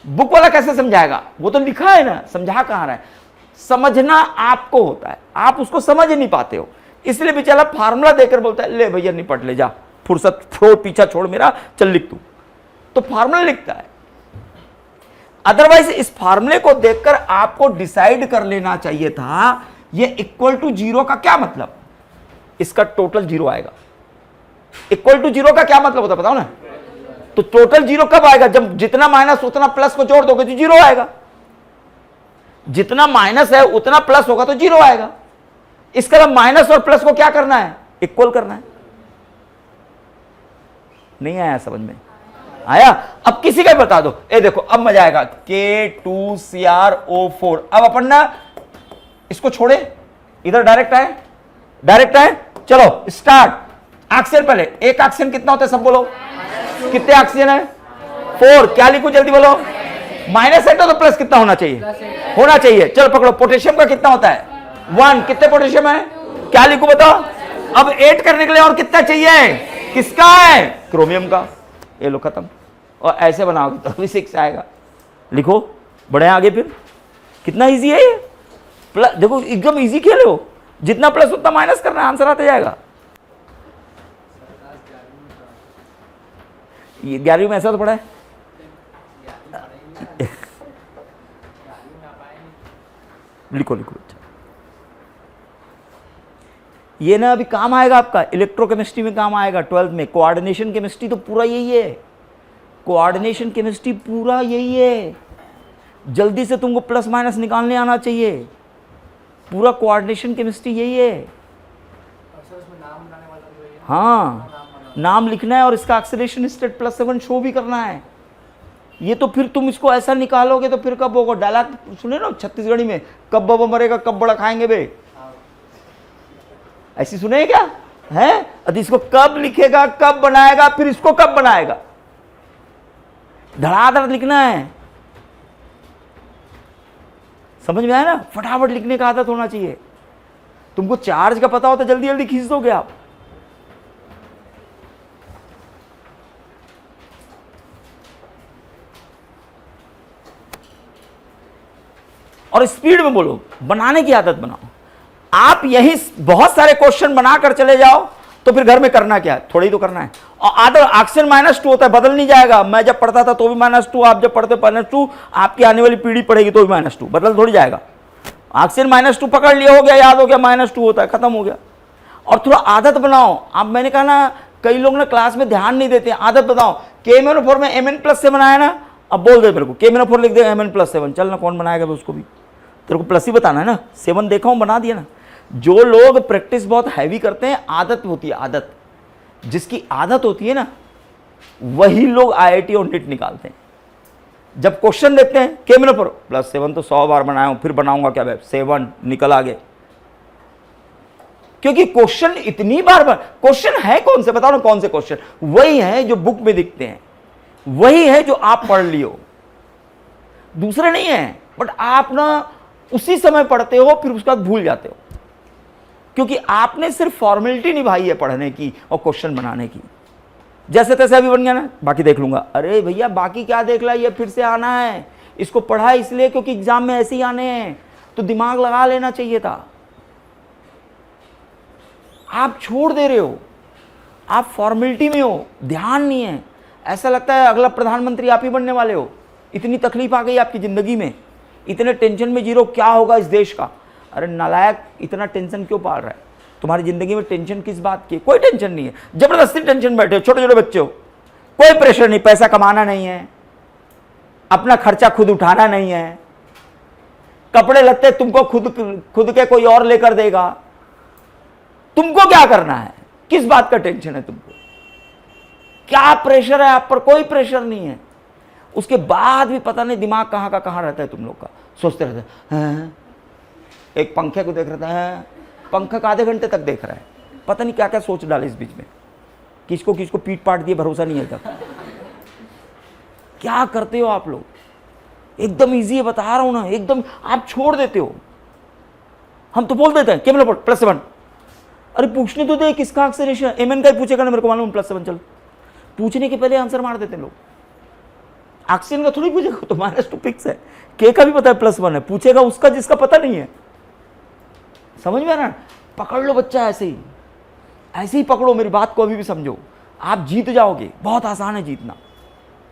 बुक वाला कैसे समझाएगा? वो तो लिखा है ना, समझा कहां रहा है। समझना आपको होता है, आप उसको समझ ही नहीं पाते हो, इसलिए बेचारा फार्मूला देकर बोलता है ले भैया निपट ले, जा फुर्सत छोड़, पीछा छोड़ मेरा, चल लिख तू। तो फार्मूला लिखता है। अदरवाइज इस फार्मूले को देखकर आपको डिसाइड कर लेना चाहिए था ये इक्वल टू जीरो का क्या मतलब, इसका टोटल जीरो आएगा। इक्वल टू जीरो का क्या मतलब होता है बताओ ना? तो टोटल जीरो कब आएगा? जब जितना माइनस उतना प्लस को जोड़ दोगे तो जीरो आएगा। जितना माइनस है उतना प्लस होगा तो जीरो आएगा। इसका माइनस और प्लस को क्या करना है? इक्वल करना है। नहीं आया समझ में? आया? अब किसी का बता दो। ए देखो अब मजा आएगा। K2CrO4। अब अपन ना इसको छोड़े, इधर डायरेक्ट आए, डायरेक्ट आए, चलो स्टार्ट। ऑक्सीजन पहले, एक ऑक्सीजन कितना होता है सब बोलो? कितने ऑक्सीजन है? 4। क्या लिखूं जल्दी बोलो? माइनस है तो प्लस कितना होना चाहिए? होना चाहिए। चलो पकड़ो, पोटेशियम का कितना होता है? 1। कितने पोटेशियम है? क्या लिखूं बताओ? अब 8 करने के लिए और कितना चाहिए? किसका है? क्रोमियम का। ये लो खत्म। और ऐसे बनाओगे तो भी 6 आएगा। लिखो, बढ़े आगे फिर। कितना इजी है ये। प्लस देखो एकदम इजी खेले हो, जितना प्लस उतना माइनस करना, आंसर आता जाएगा। ये 11वीं में ऐसा तो पढ़ा है। लिखो लिखो। ये ना अभी काम आएगा आपका, इलेक्ट्रोकेमिस्ट्री में काम आएगा 12th में। कोऑर्डिनेशन केमिस्ट्री तो पूरा यही है, कोऑर्डिनेशन केमिस्ट्री पूरा यही है। जल्दी से तुमको प्लस माइनस निकालने आना चाहिए, पूरा कोऑर्डिनेशन केमिस्ट्री यही है। हाँ, नाम लिखना है और इसका एक्सेलरेशन स्टेट +7 शो भी करना है। ये तो फिर तुम इसको ऐसा निकालोगे तो फिर कब होगा? डायलॉग सुने ना छत्तीसगढ़ी में, कब बाबा मरेगा कब बड़ा खाएंगे बे, ऐसी सुने क्या है? अभी इसको कब लिखेगा, कब बनाएगा, फिर इसको कब बनाएगा, धड़ाधड़ लिखना है। समझ में आया ना? फटाफट लिखने का आदत होना चाहिए। तुमको चार्ज का पता होता जल्दी जल्दी खींच दोगे आप। और स्पीड में बोलो, बनाने की आदत बनाओ। आप यही बहुत सारे क्वेश्चन बनाकर चले जाओ तो फिर घर में करना क्या है? थोड़ा ही तो करना है। और आदर ऑक्सीजन -2 होता है, बदल नहीं जाएगा। मैं जब पढ़ता था तो भी -2, आप जब पढ़ते -2, आपकी आने वाली पीढ़ी पढ़ेगी तो भी -2, बदल थोड़ी जाएगा। ऑक्सीजन -2 पकड़ लिया, हो गया, याद हो गया, -2 होता है, खत्म हो गया। और थोड़ा आदत बनाओ। अब मैंने कहा ना, कई लोग ना क्लास में ध्यान नहीं देते। आदत बताओ। KMnO4 में Mn+ से बनाया ना, अब बोल दे मेरे को, KMnO4 लिख दे, Mn+7। चल ना, कौन बनाएगा उसको भी? तेरे को प्लस ही बताना है ना। 7 देखा हूं, बना दिया ना। जो लोग प्रैक्टिस बहुत हैवी करते हैं, आदत होती है, आदत, जिसकी आदत होती है ना, वही लोग IIT और NEET निकालते हैं। जब क्वेश्चन देखते हैं KMnO4 +7 तो 100 बार बनाया हूं, फिर बनाऊंगा क्या? 7 निकल आगे। क्योंकि क्वेश्चन इतनी बार क्वेश्चन है कौन से, बताओ ना कौन से क्वेश्चन? वही है जो बुक में दिखते हैं, वही है जो आप पढ़ लियो, दूसरे नहीं है। बट आप ना उसी समय पढ़ते हो, फिर उसके बाद भूल जाते हो, क्योंकि आपने सिर्फ फॉर्मेलिटी निभाई है पढ़ने की और क्वेश्चन बनाने की। जैसे तैसे अभी बन गया ना, बाकी देख लूंगा। अरे भैया बाकी क्या देख ला, ये फिर से आना है। इसको पढ़ा इसलिए क्योंकि एग्जाम में ऐसे ही आने हैं, तो दिमाग लगा लेना चाहिए था। आप छोड़ दे रहे हो, आप फॉर्मेलिटी में हो, ध्यान नहीं है। ऐसा लगता है अगला प्रधानमंत्री आप ही बनने वाले हो। इतनी तकलीफ आ गई आपकी जिंदगी में, इतने टेंशन में जी रहे हो, क्या होगा इस देश का। अरे नालायक, इतना टेंशन क्यों पाल रहा है? तुम्हारी जिंदगी में टेंशन किस बात की? कोई टेंशन नहीं है। जबरदस्ती टेंशन बैठे हो, छोटे छोटे बच्चे हो, कोई प्रेशर नहीं। पैसा कमाना नहीं है, अपना खर्चा खुद उठाना नहीं है, कपड़े लत्ते तुमको खुद के कोई और लेकर देगा। तुमको क्या करना है? किस बात का टेंशन है तुमको? क्या प्रेशर है आप पर? कोई प्रेशर नहीं है। उसके बाद भी पता नहीं दिमाग कहां का कहां रहता है तुम लोग का, सोचते रहते हैं एक पंखे को देख रहा है, पंखा का आधे घंटे तक देख रहा है, पता नहीं क्या क्या सोच डाले इस बीच में, किसको किसको पीट पाट दिए भरोसा नहीं है तक। क्या करते हो आप लोग? एकदम इजी है, बता रहा हूं ना, एकदम आप छोड़ देते हो। हम तो बोल देते हैं केवल +7, अरे पूछने तो दे किसका एक्सेलरेशन, एमएन का ही पूछेगा ना, मेरे को मालूम +7, चल। पूछने के पहले आंसर मार देते हैं लोग। ऑक्सीजन का थोड़ी पूछेगा, तो -2 फिक्स है, के का भी पता है +1 है, पूछेगा उसका जिसका पता नहीं है। समझ में आ रहा? पकड़ लो बच्चा, ऐसे ही पकड़ो, मेरी बात को अभी भी समझो, आप जीत जाओगे। बहुत आसान है जीतना।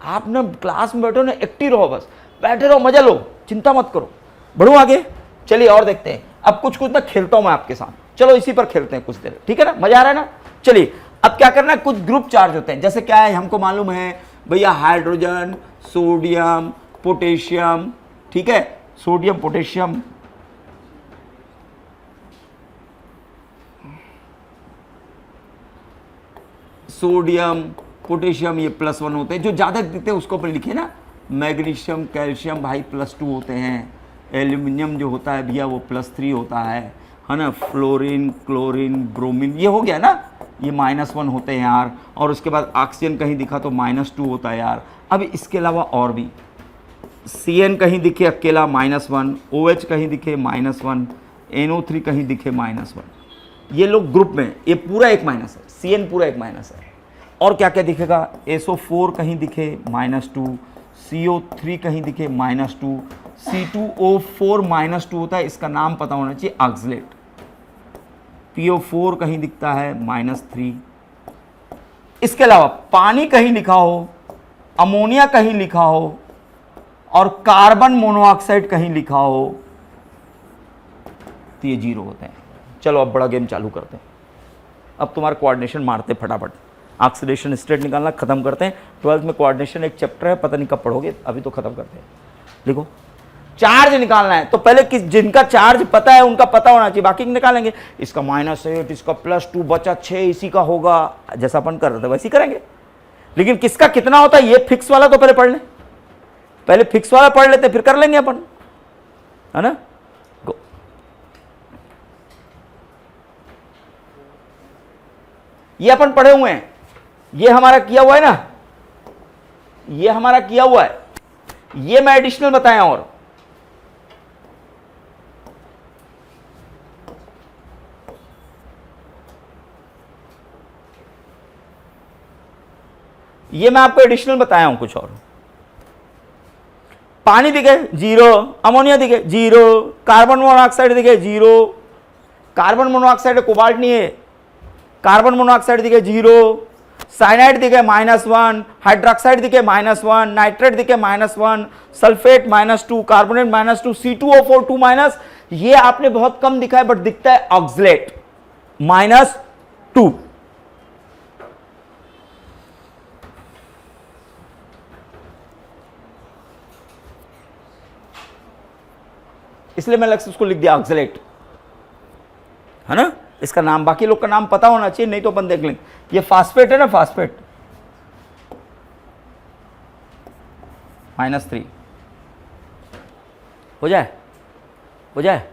आप ना क्लास में बैठो ना, एक्टिव रहो, बस बैठे रहो, मजा लो, चिंता मत करो। बढ़ो आगे, चलिए और देखते हैं। अब कुछ ना खेलता हूं मैं आपके साथ, चलो इसी पर खेलते हैं कुछ देर, ठीक है ना? मजा आ रहा है ना? चलिए अब क्या करना है, कुछ ग्रुप चार्ज होते हैं, जैसे क्या है हमको मालूम है भैया, हाइड्रोजन, सोडियम, पोटेशियम, ठीक है, सोडियम पोटेशियम, सोडियम पोटेशियम, ये +1 होते हैं। जो ज्यादा दिखते हैं उसको पर लिखे ना, मैग्नीशियम कैल्शियम भाई +2 होते हैं, एल्यूमिनियम जो होता है भैया वो +3 होता है ना, फ्लोरीन, क्लोरीन, ब्रोमीन, ये हो गया ना, ये -1 होते हैं यार। और उसके बाद ऑक्सीजन कहीं दिखा तो -2 होता है यार। अब इसके अलावा और भी, CN कहीं दिखे अकेला -1, OH कहीं दिखे -1, NO3 कहीं दिखे -1, ये लोग ग्रुप में, ये पूरा एक माइनस है, CN पूरा एक माइनस है। और क्या क्या दिखेगा, SO4 कहीं दिखे -2, CO3 कहीं दिखे -2, C2O4 -2 होता है, इसका नाम पता होना चाहिए, ऑक्सलेट। PO4 कहीं दिखता है -3। इसके अलावा पानी कहीं लिखा हो, अमोनिया कहीं लिखा हो, और कार्बन मोनोऑक्साइड कहीं लिखा हो, तो ये 0 होते हैं। चलो अब बड़ा गेम चालू करते हैं। अब तुम्हारा कोऑर्डिनेशन मारते फटाफट, ऑक्सीडेशन स्टेट निकालना खत्म करते हैं। 12th में कोऑर्डिनेशन एक चैप्टर है, पता नहीं कब पढ़ोगे, अभी तो खत्म करते हैं। देखो चार्ज निकालना है, तो पहले किस जिनका चार्ज पता है उनका पता होना चाहिए, बाकी निकालेंगे। इसका -8, इसका +2, बचा 6, इसी का होगा, जैसा अपन कर रहे थे वैसे ही करेंगे। लेकिन किसका कितना होता है ये फिक्स वाला तो पहले पढ़ लें, पहले फिक्स वाला पढ़ लेते, फिर कर लेंगे अपन, है ना? गो। ये अपन पढ़े हुए हैं, ये हमारा किया हुआ है ना, ये हमारा किया हुआ है, ये मैं एडिशनल बताया। और ये मैं आपको एडिशनल बताया हूं कुछ और। पानी दिखे 0, अमोनिया दिखे 0, कार्बन मोनोऑक्साइड दिखे 0, कार्बन मोनोऑक्साइड कोबाल्ट नहीं है, कार्बन मोनोऑक्साइड दिखे 0, साइनाइड दिखे -1, हाइड्रोक्साइड दिखे -1, नाइट्रेट दिखे -1, सल्फेट -2, कार्बोनेट -2, C2O4 2-। ये आपने बहुत कम दिखा है बट दिखता है ऑक्सलेट -2। इसलिए मैं अलग से उसको लिख दिया ऑक्सलेट, है ना? इसका नाम बाकी लोग का नाम पता होना चाहिए, नहीं तो अपन देख लेंगे। ये फास्फेट है ना, फास्फेट -3 हो जाए, हो जाए,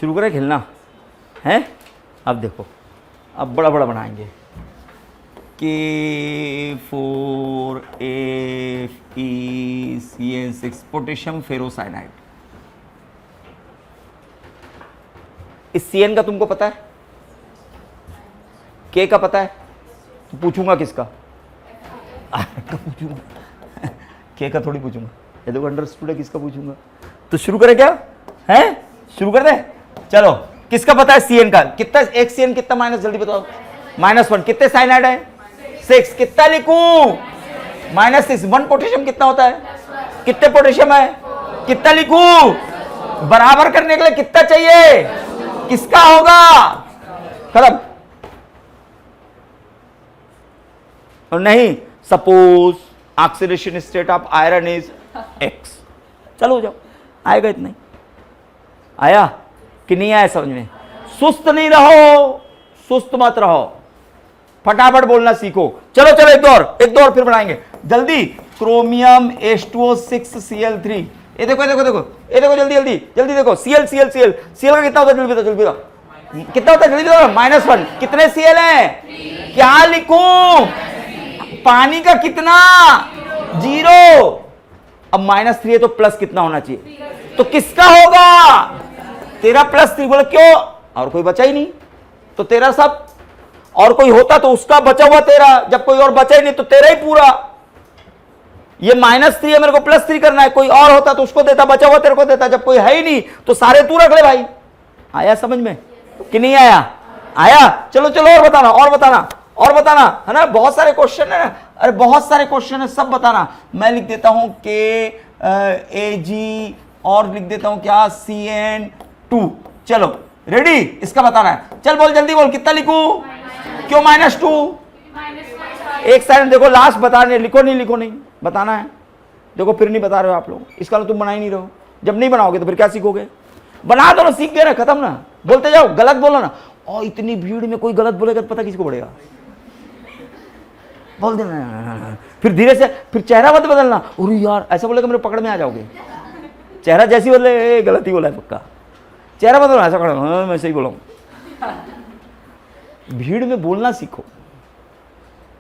शुरू करें खेलना है। अब देखो, अब बड़ा बड़ा बनाएंगे, K4FeCN6 पोटेशियम फेरोसाइनाइड। इस CN का तुमको पता है, K का पता है, तो पूछूंगा किसका? का पूछूंगा K का थोड़ी पूछूंगा, ये देखो अंडरस्टूड है, किसका पूछूंगा? तो शुरू करें क्या है? शुरू कर दे, चलो। किसका पता है CN का? कितना एक CN कितना माइनस, जल्दी बताओ। -1। कितने साइनाइड है? 6। कितना लिखूं? -6। 1 पोटेशियम कितना होता है? कितने पोटेशियम है? कितना लिखूं? बराबर करने के लिए कितना चाहिए? किसका होगा? खत्म। और नहीं, suppose oxidation state of iron is X। चलो हो जाओ, आएगा इतना ही। आया कि नहीं आया समझ में? सुस्त नहीं रहो, सुस्त मत रहो, फटाफट बोलना सीखो। चलो चलो एक दो और फिर बनाएंगे जल्दी। क्रोमियम H2O6 Cl3 ये देखो ये देखो देखो ये देखो, जल्दी जल्दी जल्दी देखो, Cl Cl Cl Cl का कितना होता है, जल्दी बताओ जल्दी बताओ, कितना होता है जल्दी बताओ, -1। कितने Cl हैं, क्या लिखूं, पानी का कितना, 0। अब -3 है तो प्लस कितना होना चाहिए, तो किसका होगा, तेरा +3। बोले क्यों, और कोई बचा ही नहीं, तो तेरा सब, और कोई होता तो उसका बचा हुआ तेरा, जब कोई और बचा ही नहीं तो तेरा ही पूरा। ये -3 है, मेरे को +3 करना है, कोई और होता तो उसको देता, बचा हुआ तेरे को देता, जब कोई है ही नहीं तो सारे तू रख ले भाई। आया समझ में कि नहीं आया, आया, चलो चलो और बताना और बताना और बताना, है ना, बहुत सारे क्वेश्चन है, अरे बहुत सारे क्वेश्चन है, सब बताना। मैं लिख देता हूं KAG और लिख देता हूं क्या, CN2। चलो रेडी, इसका बताना है, चल बोल जल्दी बोल, कितना लिखूं, क्यों -2, एक सेकंड देखो, लास्ट बताने, लिखो नहीं लिखो नहीं, बताना है। देखो फिर नहीं बता रहे हो आप लोग, इसका तुम बना ही नहीं रहे हो, जब नहीं बनाओगे तो फिर क्या सीखोगे, बना दो ना, सीख गए ना, खत्म ना, बोलते जाओ, गलत बोलो ना, और इतनी भीड़ में कोई गलत बोलेगा तो पता किसको पड़ेगा, बोल देना, फिर धीरे से, फिर चेहरा मत बदलना, अरे यार ऐसा बोलेगा मेरे पकड़ में आ जाओगे, चेहरा जैसी बदले गलती बोला है पक्का, चेहरा बदलो ऐसा खड़ा, हाँ मैं सही बोला हूं। भीड़ में बोलना सीखो,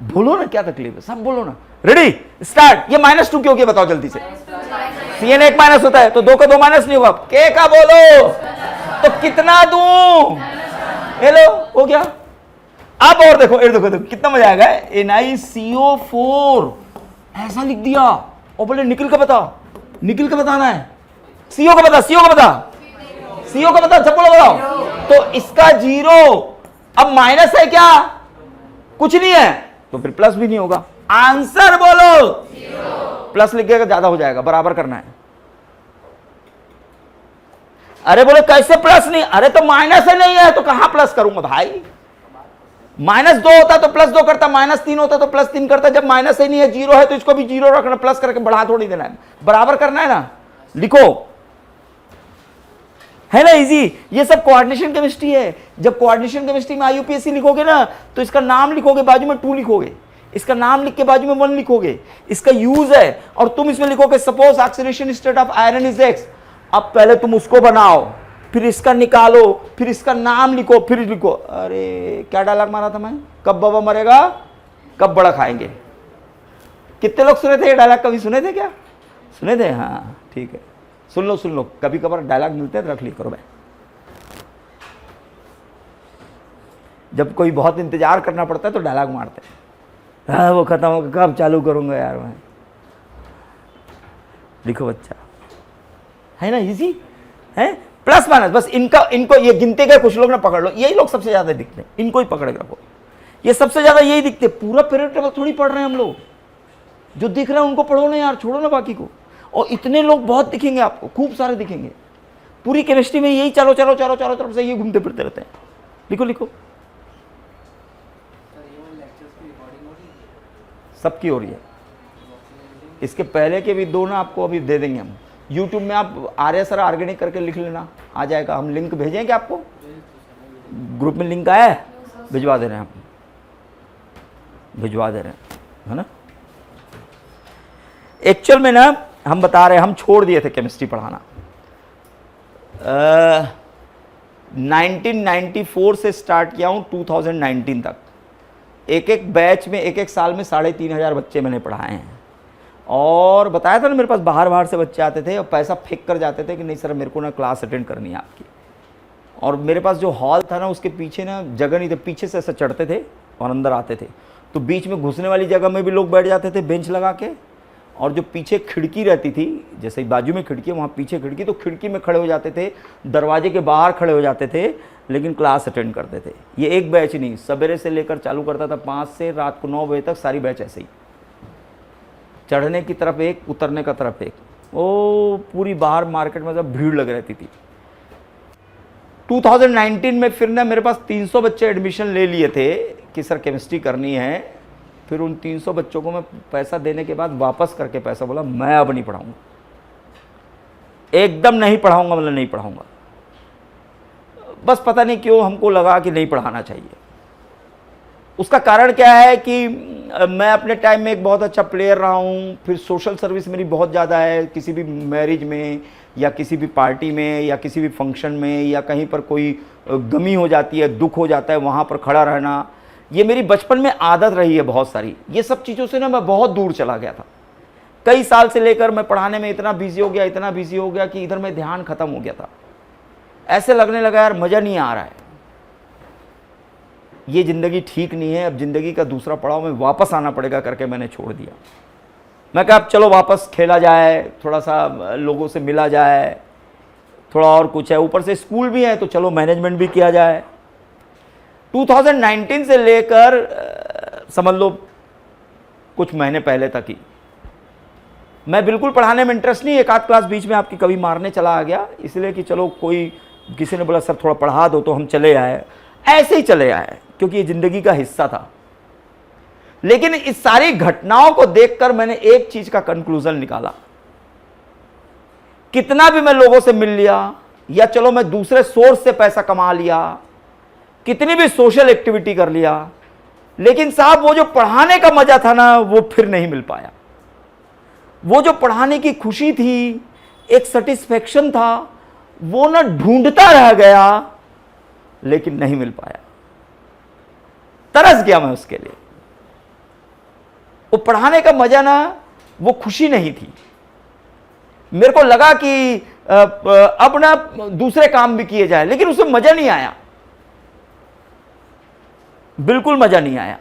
बोलो ना, क्या तकलीफ है, सब बोलो ना। Ready start. ये -2 क्यों किया बताओ जल्दी से, CN एक माइनस होता है तो 2 का 2 माइनस नहीं होगा, K का बोलो, तो कितना दूं, हेलो हो गया। अब और देखो, देखो देखो कितना मजा आएगा, NiCO4 ऐसा लिख दिया, और बोले निकल का बता, निकल का बताना है, CO का बता, CO का बता, CO का बता, सब बोलो बताओ, तो इसका 0, अब माइनस है क्या, कुछ नहीं है, तो फिर प्लस भी नहीं होगा, आंसर बोलो, प्लस लिखिएगा ज्यादा हो जाएगा, बराबर करना है। अरे बोले कैसे प्लस नहीं, अरे तो माइनस है नहीं है तो कहां प्लस करूंगा भाई, -2 होता तो +2 करता, -3 होता तो +3 करता, जब माइनस ही नहीं है, 0 है तो इसको भी 0 रखना, प्लस करके बढ़ा थोड़ी देना है, बराबर करना है ना, लिखो, है ना इजी। ये सब कोऑर्डिनेशन केमिस्ट्री है, जब कोऑर्डिनेशन केमिस्ट्री में IUPAC लिखोगे ना तो इसका नाम लिखोगे, बाजू में 2 लिखोगे, इसका नाम लिख के बाजू में 1 लिखोगे, इसका यूज है, और तुम इसमें लिखोगे suppose oxidation state of iron is X। अब पहले तुम उसको बनाओ, फिर इसका निकालो, फिर इसका नाम लिखो, फिर लिखो। अरे क्या डायलॉग मारा था मैं, कब बाबा मरेगा कब बड़ा खाएंगे, कितने लोग सुने थे ये डायलॉग, कभी सुने थे क्या, सुने थे, हाँ ठीक है, सुन लो, कभी कभार डायलॉग मिलते हैं तो रख लिया करो भाई, जब कोई बहुत इंतजार करना पड़ता है तो डायलॉग मारते हैं, हाँ वो खत्म होगा, कब चालू करूंगा यार मैं, लिखो बच्चा, है ना इजी है, प्लस माइनस, बस इनको ये गिनते गए, कुछ लोग ना पकड़ लो, यही लोग सबसे ज्यादा दिखते हैं, इनको ही पकड़ के रखो, ये सबसे ज्यादा यही दिखते, पूरा पीरियड टेबल थोड़ी पढ़ रहे हैं हम लोग, जो दिख रहे हैं उनको पढ़ो ना यार, छोड़ो ना बाकी को, और इतने लोग बहुत दिखेंगे आपको, खूब सारे दिखेंगे, पूरी केमिस्ट्री में यही चारों तरफ से ये घूमते फिरते रहते हैं, लिखो लिखो, सबकी हो रही है, इसके पहले के भी 2 ना आपको अभी दे देंगे हम, YouTube में आप आर्य सर ऑर्गेनिक करके लिख लेना, आ जाएगा, हम लिंक भेजें क्या आपको, ग्रुप में लिंक आया है, भिजवा दे रहे हैं हम, भिजवा दे रहे हैं, है ना। एक्चुअल में ना हम बता रहे हैं, हम छोड़ दिए थे केमिस्ट्री पढ़ाना, 1994 से स्टार्ट किया हूँ 2019 तक, एक बैच में एक साल में 3500 बच्चे मैंने पढ़ाए हैं, और बताया था ना मेरे पास बाहर से बच्चे आते थे और पैसा फेंक कर जाते थे कि नहीं सर मेरे को ना क्लास अटेंड करनी है आपकी, और मेरे पास जो हॉल था ना उसके पीछे ना जगह नहीं थी, पीछे से ऐसा चढ़ते थे और अंदर आते थे, तो बीच में घुसने वाली जगह में भी लोग बैठ जाते थे बेंच लगा के, और जो पीछे खिड़की रहती थी, जैसे बाजू में खिड़की है वहाँ पीछे खिड़की, तो खिड़की में खड़े हो जाते थे, दरवाजे के बाहर खड़े हो जाते थे, लेकिन क्लास अटेंड करते थे। ये एक बैच नहीं, सवेरे से लेकर चालू करता था 5 से रात को 9 बजे तक, सारी बैच ऐसे ही, चढ़ने की तरफ एक, उतरने का तरफ एक, वो पूरी बाहर मार्केट में सब भीड़ लग रहती थी। 2019 में फिर ना मेरे पास 300 बच्चे एडमिशन ले लिए थे कि सर केमिस्ट्री करनी है, फिर उन 300 बच्चों को मैं पैसा देने के बाद वापस करके पैसा बोला मैं अब नहीं पढ़ाऊंगा, एकदम नहीं पढ़ाऊंगा, मतलब नहीं पढ़ाऊंगा, बस पता नहीं क्यों हमको लगा कि नहीं पढ़ाना चाहिए। उसका कारण क्या है कि मैं अपने टाइम में एक बहुत अच्छा प्लेयर रहा हूँ, फिर सोशल सर्विस मेरी बहुत ज़्यादा है, किसी भी मैरिज में या किसी भी पार्टी में या किसी भी फंक्शन में या कहीं पर कोई गमी हो जाती है, दुख हो जाता है, वहाँ पर खड़ा रहना, ये मेरी बचपन में आदत रही है बहुत सारी। ये सब चीज़ों से ना मैं बहुत दूर चला गया था। कई साल से लेकर मैं पढ़ाने में इतना बिजी हो गया कि इधर में ध्यान खत्म हो गया था। ऐसे लगने लगा यार मज़ा नहीं आ रहा है, ये ज़िंदगी ठीक नहीं है, अब ज़िंदगी का दूसरा पड़ाव में वापस आना पड़ेगा करके मैंने छोड़ दिया। मैं कहा अब चलो वापस खेला जाए, थोड़ा सा लोगों से मिला जाए, थोड़ा और कुछ है, ऊपर से स्कूल भी है तो चलो मैनेजमेंट भी किया जाए। 2019 से लेकर समझ लो कुछ महीने पहले तक ही मैं बिल्कुल पढ़ाने में इंटरेस्ट नहीं, एक आध क्लास बीच में आपकी कभी मारने चला आ गया, इसलिए कि चलो कोई किसी ने बोला सर थोड़ा पढ़ा दो तो हम चले आए, ऐसे ही चले आए क्योंकि ये ज़िंदगी का हिस्सा था। लेकिन इस सारी घटनाओं को देखकर मैंने एक चीज़ का कंक्लूजन निकाला, कितना भी मैं लोगों से मिल लिया या चलो मैं दूसरे सोर्स से पैसा कमा लिया, कितनी भी सोशल एक्टिविटी कर लिया, लेकिन साहब वो जो पढ़ाने का मजा था ना वो फिर नहीं मिल पाया। वो जो पढ़ाने की खुशी थी, एक सेटिस्फेक्शन था, वो ना ढूंढता रह गया लेकिन नहीं मिल पाया। तरस गया मैं उसके लिए। वो पढ़ाने का मजा ना, वो खुशी नहीं थी। मेरे को लगा कि अब ना दूसरे काम भी किए जाए, लेकिन उसमें मजा नहीं आया, बिल्कुल मजा नहीं आया।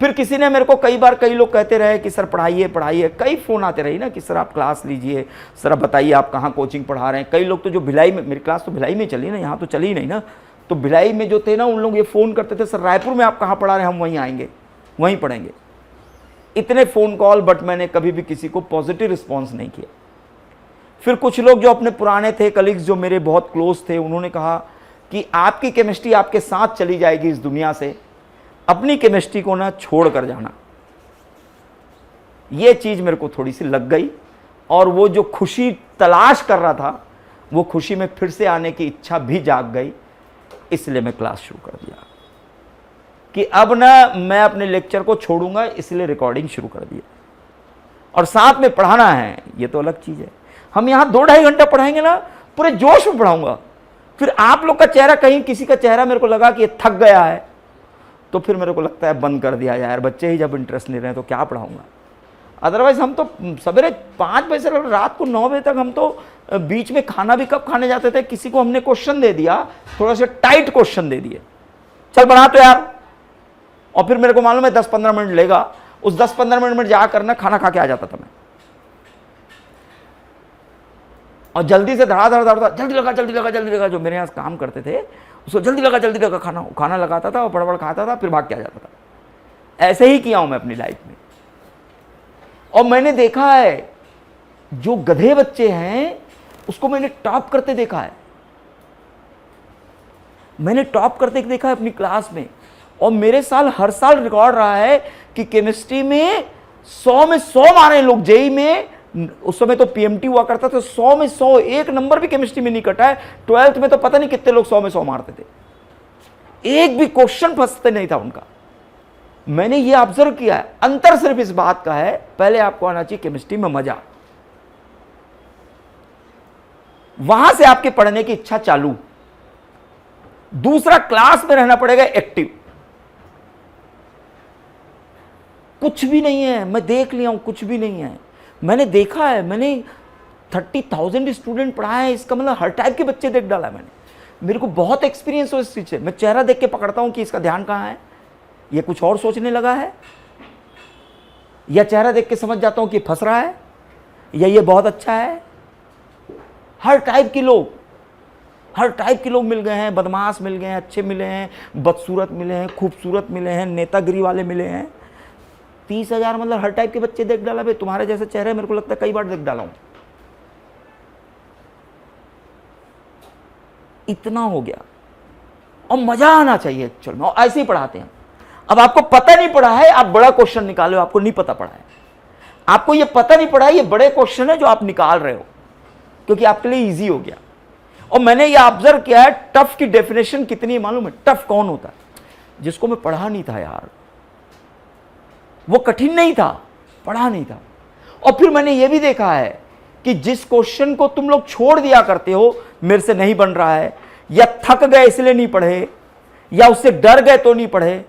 फिर किसी ने मेरे को कई बार, कई लोग कहते रहे कि सर पढ़ाइए पढ़ाइए, कई फ़ोन आते रही ना कि सर आप क्लास लीजिए, सर आप बताइए आप कहाँ कोचिंग पढ़ा रहे हैं। कई लोग तो जो भिलाई में, मेरी क्लास तो भिलाई में चली ना, यहाँ तो चली ही नहीं ना, तो भिलाई में जो थे ना उन लोग ये फ़ोन करते थे सर रायपुर में आप कहाँ पढ़ा रहे हैं, हम वहीं आएंगे, वहीं पढ़ेंगे। इतने फ़ोन कॉल, बट मैंने कभी भी किसी को पॉजिटिव रिस्पॉन्स नहीं किया। फिर कुछ लोग जो अपने पुराने थे, कलीग्स जो मेरे बहुत क्लोज थे, उन्होंने कहा कि आपकी केमिस्ट्री आपके साथ चली जाएगी इस दुनिया से, अपनी केमिस्ट्री को ना छोड़ कर जाना। ये चीज़ मेरे को थोड़ी सी लग गई और वो जो खुशी तलाश कर रहा था वो खुशी में फिर से आने की इच्छा भी जाग गई। इसलिए मैं क्लास शुरू कर दिया कि अब ना मैं अपने लेक्चर को छोड़ूंगा, इसलिए रिकॉर्डिंग शुरू कर दिया। और साथ में पढ़ाना है, ये तो अलग चीज़ है। हम यहाँ 2-2.5 घंटा पढ़ाएंगे ना, पूरे जोश में पढ़ाऊंगा। फिर आप लोग का चेहरा, कहीं किसी का चेहरा मेरे को लगा कि ये थक गया है, तो फिर मेरे को लगता है बंद कर दिया यार, बच्चे ही जब इंटरेस्ट ले रहे हैं तो क्या पढ़ाऊंगा। अदरवाइज हम तो सवेरे 5 बजे से रात को 9 बजे तक हम तो बीच में खाना भी कब खाने जाते थे, किसी को हमने क्वेश्चन दे दिया, थोड़ा सा टाइट क्वेश्चन दे दिए, चल बना तो यार, और फिर मेरे को मालूम है 10-15 मिनट लेगा, उस 10-15 मिनट में जा करना खाना खा के आ जाता था मैं। और जल्दी से धड़ा जल्दी लगा, जो मेरे यहाँ काम करते थे उसको जल्दी लगा खाना लगाता था और बड़बड़ खाता था, फिर भाग के आ जाता था। ऐसे ही किया हूं मैं अपनी लाइफ में। और मैंने देखा है जो गधे बच्चे हैं उसको मैंने टॉप करते देखा है, मैंने टॉप करते देखा है अपनी क्लास में। और मेरे साल हर साल रिकॉर्ड रहा है कि केमिस्ट्री में 100 में 100 मारे लोग। जेई में उस समय तो पीएमटी हुआ करता था, 100 में 100, एक नंबर भी केमिस्ट्री में नहीं कटा है। 12th में तो पता नहीं कितने लोग 100 में 100 मारते थे, एक भी क्वेश्चन फंसते नहीं था उनका। मैंने ये ऑब्जर्व किया है। अंतर सिर्फ इस बात का है, पहले आपको आना चाहिए केमिस्ट्री में मजा, वहां से आपके पढ़ने की इच्छा चालू। दूसरा, क्लास में रहना पड़ेगा एक्टिव। कुछ भी नहीं है, मैं देख लिया हूं, कुछ भी नहीं है। मैंने देखा है, मैंने 30,000 स्टूडेंट पढ़ाए हैं, इसका मतलब हर टाइप के बच्चे देख डाला मैंने। मेरे को बहुत एक्सपीरियंस हो इस चीज से। मैं चेहरा देख के पकड़ता हूं कि इसका ध्यान कहां है, ये कुछ और सोचने लगा है, या चेहरा देख के समझ जाता हूं कि फंस रहा है, या ये बहुत अच्छा है। हर टाइप के लोग मिल गए हैं। बदमाश मिल गए हैं, अच्छे मिले हैं, बदसूरत मिले हैं, खूबसूरत मिले हैं, नेतागिरी वाले मिले हैं। 30,000 मतलब हर टाइप के बच्चे देख डाला भाई। तुम्हारे जैसे चेहरे मेरे को लगता है कई बार देख डाला हूं। इतना हो गया और मजा आना चाहिए एक्चुअल में। और ऐसे ही पढ़ाते हैं। अब आपको पता नहीं पड़ा है, आप बड़ा क्वेश्चन निकालो, आपको नहीं पता पड़ा है, आपको ये पता नहीं पड़ा है, ये बड़े क्वेश्चन है जो आप निकाल रहे हो क्योंकि आपके लिए इजी हो गया। और मैंने ये ऑब्जर्व किया है, टफ की डेफिनेशन कितनी है मालूम है? टफ कौन होता है? जिसको मैं पढ़ा नहीं था यार, वो कठिन नहीं था, पढ़ा नहीं था। और फिर मैंने ये भी देखा है कि जिस क्वेश्चन को तुम लोग छोड़ दिया करते हो, मेरे से नहीं बन रहा है, या थक गए इसलिए नहीं पढ़े, या उससे डर गए तो नहीं पढ़े,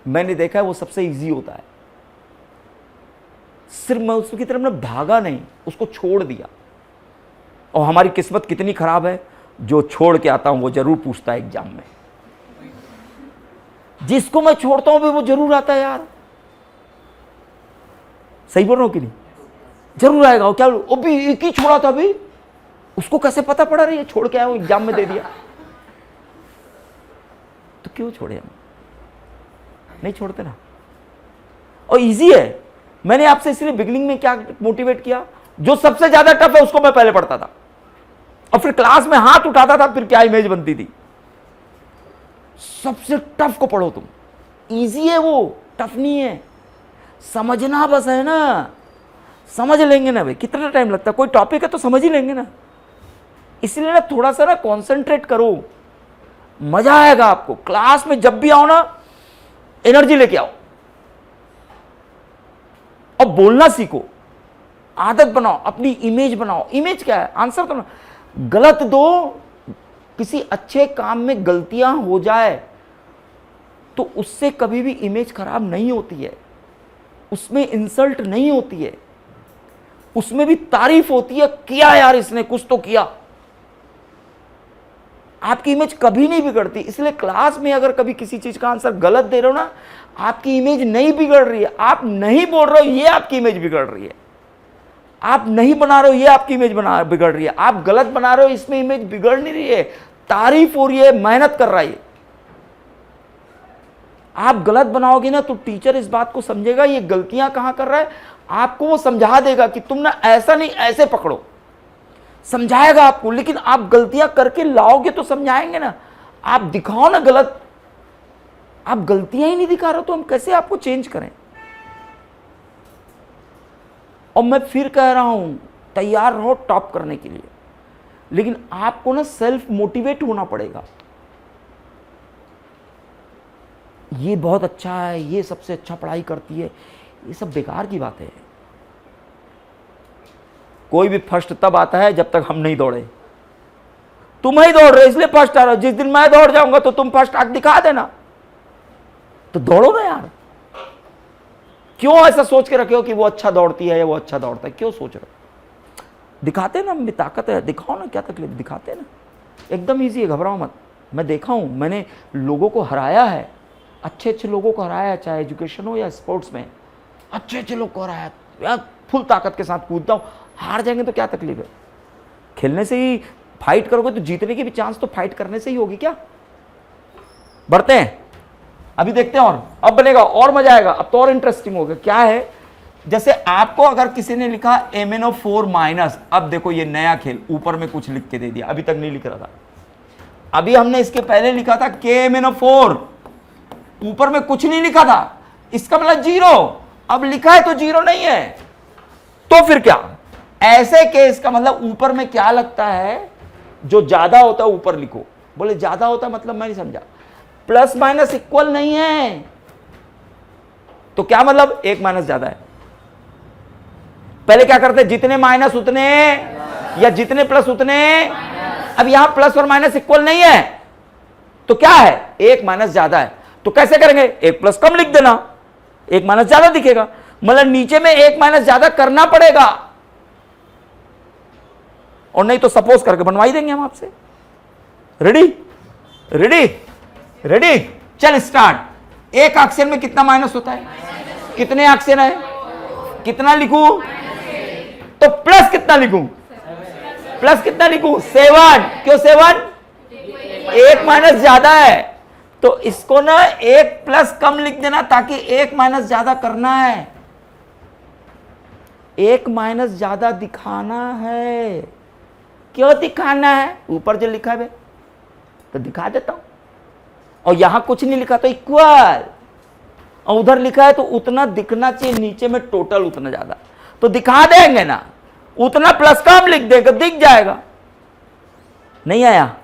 मैंने देखा है वो सबसे इजी होता है। सिर्फ मैं उसकी तरफ ना भागा नहीं, उसको छोड़ दिया। और हमारी किस्मत कितनी खराब है, जो छोड़ के आता हूं वो जरूर पूछता है एग्जाम में। जिसको मैं छोड़ता हूं वो जरूर आता है यार। सही बोल रहा हूं कि नहीं? जरूर आएगा। क्या अभी एक ही छोड़ा था, अभी उसको कैसे पता पड़ा रही है, छोड़ के आया हूं, एग्जाम में दे दिया। तो क्यों छोड़े हम? नहीं छोड़ते ना। और इजी है। मैंने आपसे इसलिए बिगिनिंग में क्या मोटिवेट किया, जो सबसे ज्यादा टफ है उसको मैं पहले पढ़ता था, और फिर क्लास में हाथ उठाता था, फिर क्या इमेज बनती थी। सबसे टफ को पढ़ो तुम, इजी है वो, टफ नहीं है। समझना बस है ना, समझ लेंगे ना भाई। कितना टाइम लगता है, कोई टॉपिक है तो समझ ही लेंगे ना। इसलिए ना थोड़ा सा ना कॉन्सेंट्रेट करो, मजा आएगा आपको। क्लास में जब भी आओ ना, एनर्जी लेके आओ और बोलना सीखो, आदत बनाओ, अपनी इमेज बनाओ। इमेज क्या है? आंसर तो ना गलत दो। किसी अच्छे काम में गलतियां हो जाए तो उससे कभी भी इमेज खराब नहीं होती है, उसमें इंसल्ट नहीं होती है, उसमें भी तारीफ होती है, किया यार इसने, कुछ तो किया। आपकी इमेज कभी नहीं बिगड़ती। इसलिए क्लास में अगर कभी किसी चीज का आंसर गलत दे रहे हो ना, आपकी इमेज नहीं बिगड़ रही है। आप नहीं बोल रहे हो, ये आपकी इमेज बिगड़ रही है। आप नहीं बना रहे हो, ये आपकी इमेज बिगड़ रही है। आप गलत बना रहे हो, इसमें इमेज बिगड़ नहीं रही है, तारीफ हो रही है, मेहनत कर रहा है। आप गलत बनाओगे ना तो टीचर इस बात को समझेगा ये गलतियां कहां कर रहा है, आपको वो समझा देगा कि तुम ना ऐसा नहीं ऐसे पकड़ो, समझाएगा आपको। लेकिन आप गलतियां करके लाओगे तो समझाएंगे ना। आप दिखाओ ना गलत, आप गलतियां ही नहीं दिखा रहे हो तो हम कैसे आपको चेंज करें। और मैं फिर कह रहा हूं, तैयार रहो टॉप करने के लिए, लेकिन आपको ना सेल्फ मोटिवेट होना पड़ेगा। ये बहुत अच्छा है, ये सबसे अच्छा पढ़ाई करती है, ये सब बेकार की बात है। कोई भी फर्स्ट तब आता है जब तक हम नहीं दौड़े। तुम ही दौड़ रहे इसलिए फर्स्ट आ रहे हो। जिस दिन मैं दौड़ जाऊंगा तो तुम फर्स्ट आके दिखा देना। तो दौड़ो ना यार। क्यों ऐसा सोच के रखे हो कि वो अच्छा दौड़ती है या वो अच्छा दौड़ता है? क्यों सोच रहे हो? दिखाते ना, मेरी ताकत है, दिखाओ ना, क्या तकलीफ, दिखाते ना। एकदम ईजी है, घबराओ मत। मैं देखा हूं, मैंने लोगों को हराया है, अच्छे अच्छे लोगों को हराया है, चाहे एजुकेशन हो या स्पोर्ट्स में। अच्छे अच्छे लोग को हराया यार, फुल ताकत के साथ कूदता हूं। हार जाएंगे तो क्या तकलीफ है? खेलने से ही फाइट करोगे तो जीतने की भी चांस तो फाइट करने से ही होगी। क्या बढ़ते हैं, अभी देखते हैं। और अब बनेगा और मजा आएगा, अब तो और इंटरेस्टिंग होगा। क्या है, जैसे आपको अगर किसी ने लिखा MnO4 माइनस, अब देखो ये नया खेल, ऊपर में कुछ लिख के दे दिया, अभी तक नहीं लिख रहा था। अभी हमने इसके पहले लिखा था KMnO4, ऊपर में कुछ नहीं लिखा था, इसका मतलब 0। अब लिखा है तो 0 नहीं है, तो फिर क्या? ऐसे केस का मतलब ऊपर में क्या लगता है, जो ज्यादा होता है ऊपर लिखो। बोले ज्यादा होता है मतलब मैं नहीं समझा। प्लस माइनस इक्वल नहीं है, तो क्या मतलब? एक माइनस ज्यादा है। पहले क्या करते, जितने माइनस उतने या जितने प्लस उतने। अब यहां प्लस और माइनस इक्वल नहीं है, तो क्या है? एक माइनस ज्यादा है। तो कैसे करेंगे? एक प्लस कम लिख देना, एक माइनस ज्यादा दिखेगा। मतलब नीचे में एक माइनस ज्यादा करना पड़ेगा, और नहीं तो सपोज करके बनवाई देंगे हम आपसे। रेडी रेडी रेडी, चल स्टार्ट। एक ऑक्सीजन में कितना माइनस होता है? कितने ऑक्सीजन है? कितना लिखूं? तो प्लस कितना लिखूं? प्लस कितना लिखूं? 7। क्यों 7? एक माइनस ज्यादा है, तो इसको ना एक प्लस कम लिख देना, ताकि एक माइनस ज्यादा करना है, एक माइनस ज्यादा दिखाना है। क्यों दिखाना है? ऊपर जो लिखा है तो दिखा देता हूं। और यहां कुछ नहीं लिखा तो इक्वल, और उधर लिखा है तो उतना दिखना चाहिए, नीचे में टोटल उतना ज्यादा, तो दिखा देंगे ना। उतना प्लस कम लिख देगा, दिख जाएगा। नहीं आया?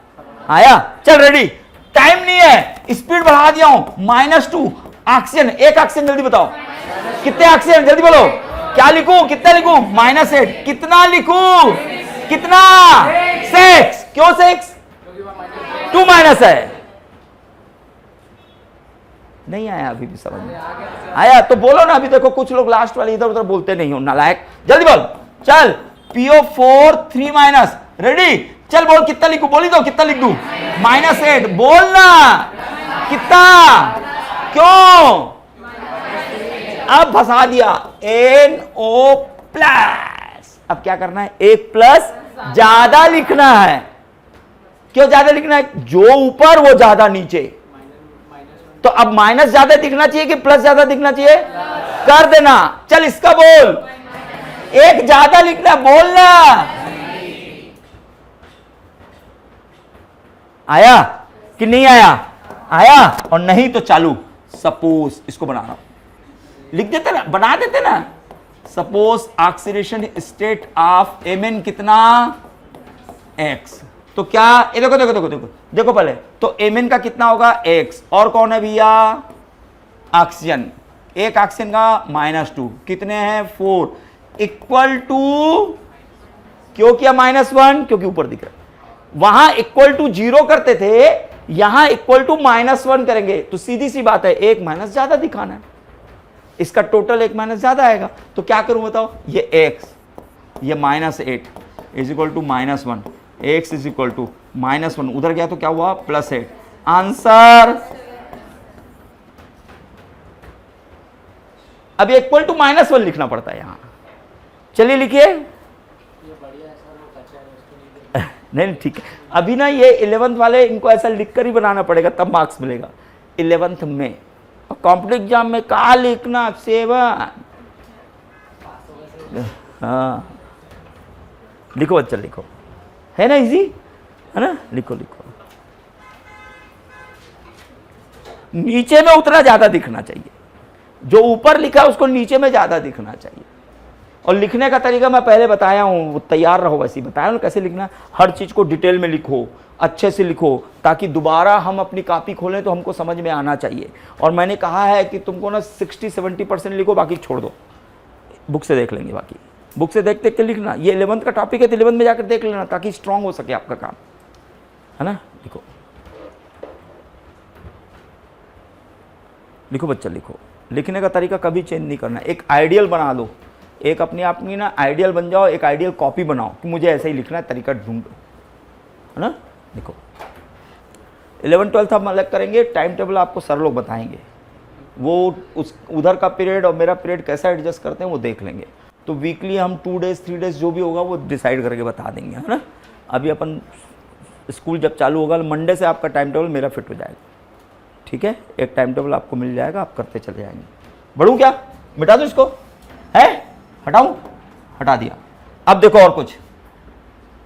आया? चल रेडी, टाइम नहीं है, स्पीड बढ़ा दिया हूं। -2 ऑक्सीजन, एक ऑक्सीजन जल्दी बताओ, कितने ऑक्सीजन जल्दी बोलो, क्या लिखूं, कितना लिखूं, -8, कितना लिखूं, कितना, 6, क्यों 6, 2 माइनस है, नहीं आया अभी भी समझ में, आया तो बोलो ना, अभी देखो कुछ लोग लास्ट वाले इधर उधर बोलते नहीं हो, नालायक, जल्दी बोल, चल PO4 3 माइनस, रेडी, चल बोल कितना लिखूं, बोली दो कितना लिख दूं, -8, बोलना कितना, क्यों, अब फंसा दिया, NO प्लस, अब क्या करना है, 1 प्लस ज्यादा लिखना है, क्यों ज्यादा लिखना है, जो ऊपर वो ज्यादा नीचे, तो अब माइनस ज्यादा दिखना चाहिए कि प्लस ज्यादा दिखना चाहिए, कर देना, चल इसका बोल, एक ज्यादा लिखना, बोलना, आया कि नहीं आया, आया, और नहीं तो चालू, सपोज इसको बना रहा हूं, लिख देते ना, बना देते ना, suppose oxidation state of Mn कितना, X, तो क्या, ये देखो देखो देखो देखो देखो पहले तो Mn का कितना होगा, X, और कौन है भैया, ऑक्सीजन, एक ऑक्सीजन का -2, कितने हैं 4, इक्वल टू, क्यों किया -1, क्योंकि ऊपर दिख रहा है, वहां इक्वल टू 0 करते थे, यहां इक्वल टू -1 करेंगे, तो सीधी सी बात है, एक माइनस ज्यादा दिखाना है, इसका टोटल एक माइनस ज्यादा आएगा, तो क्या करूं बताओ, ये X, ये -8 is equal to -1, X is equal to -1, उधर गया तो क्या हुआ, +8, आंसर, अब इक्वल टू -1 लिखना पड़ता है यहां, चलिए लिखिए, नहीं ठीक है, अभी ना ये 11th वाले इनको ऐसा लिखकर ही बनाना पड़ेगा, तब मार्क्स मिलेगा 11th में, और कॉम्पिटिटिव एग्जाम में कहा लिखना 7, हाँ लिखो बच्चा लिखो, है ना इजी, है ना, लिखो लिखो, नीचे में उतना ज्यादा दिखना चाहिए, जो ऊपर लिखा है उसको नीचे में ज्यादा दिखना चाहिए, और लिखने का तरीका मैं पहले बताया हूं, तैयार रहो, वैसे ही बताया ना कैसे लिखना, हर चीज को डिटेल में लिखो, अच्छे से लिखो, ताकि दोबारा हम अपनी कॉपी खोलें तो हमको समझ में आना चाहिए, और मैंने कहा है कि तुमको ना 60-70% लिखो, बाकी छोड़ दो, बुक से देख लेंगे, बाकी बुक से देख देख के लिखना, ये 11th का टॉपिक है तो 11th में जाकर देख लेना, ताकि स्ट्रांग हो सके आपका काम, है ना, लिखो लिखो बच्चा लिखो, लिखने का तरीका कभी चेंज नहीं करना, एक आइडियल बना लो, एक अपनी आप की ना आइडियल बन जाओ, एक आइडियल कॉपी बनाओ कि मुझे ऐसे ही लिखना है, तरीका ढूंढो, है ना, देखो 11th-12th हम अलग करेंगे, टाइम टेबल आपको सर लोग बताएंगे, वो उस उधर का पीरियड और मेरा पीरियड कैसा एडजस्ट करते हैं वो देख लेंगे, तो वीकली हम 2 डेज 3 डेज जो भी होगा वो डिसाइड करके बता देंगे, है ना, अभी अपन स्कूल जब चालू होगा मंडे से आपका टाइम टेबल मेरा फिट हो जाएगा, ठीक है, एक टाइम टेबल आपको मिल जाएगा, आप करते चले जाएंगे, बढ़ूँ क्या, मिटा दो इसको, है, हटाऊं, हटा दिया, अब देखो और कुछ,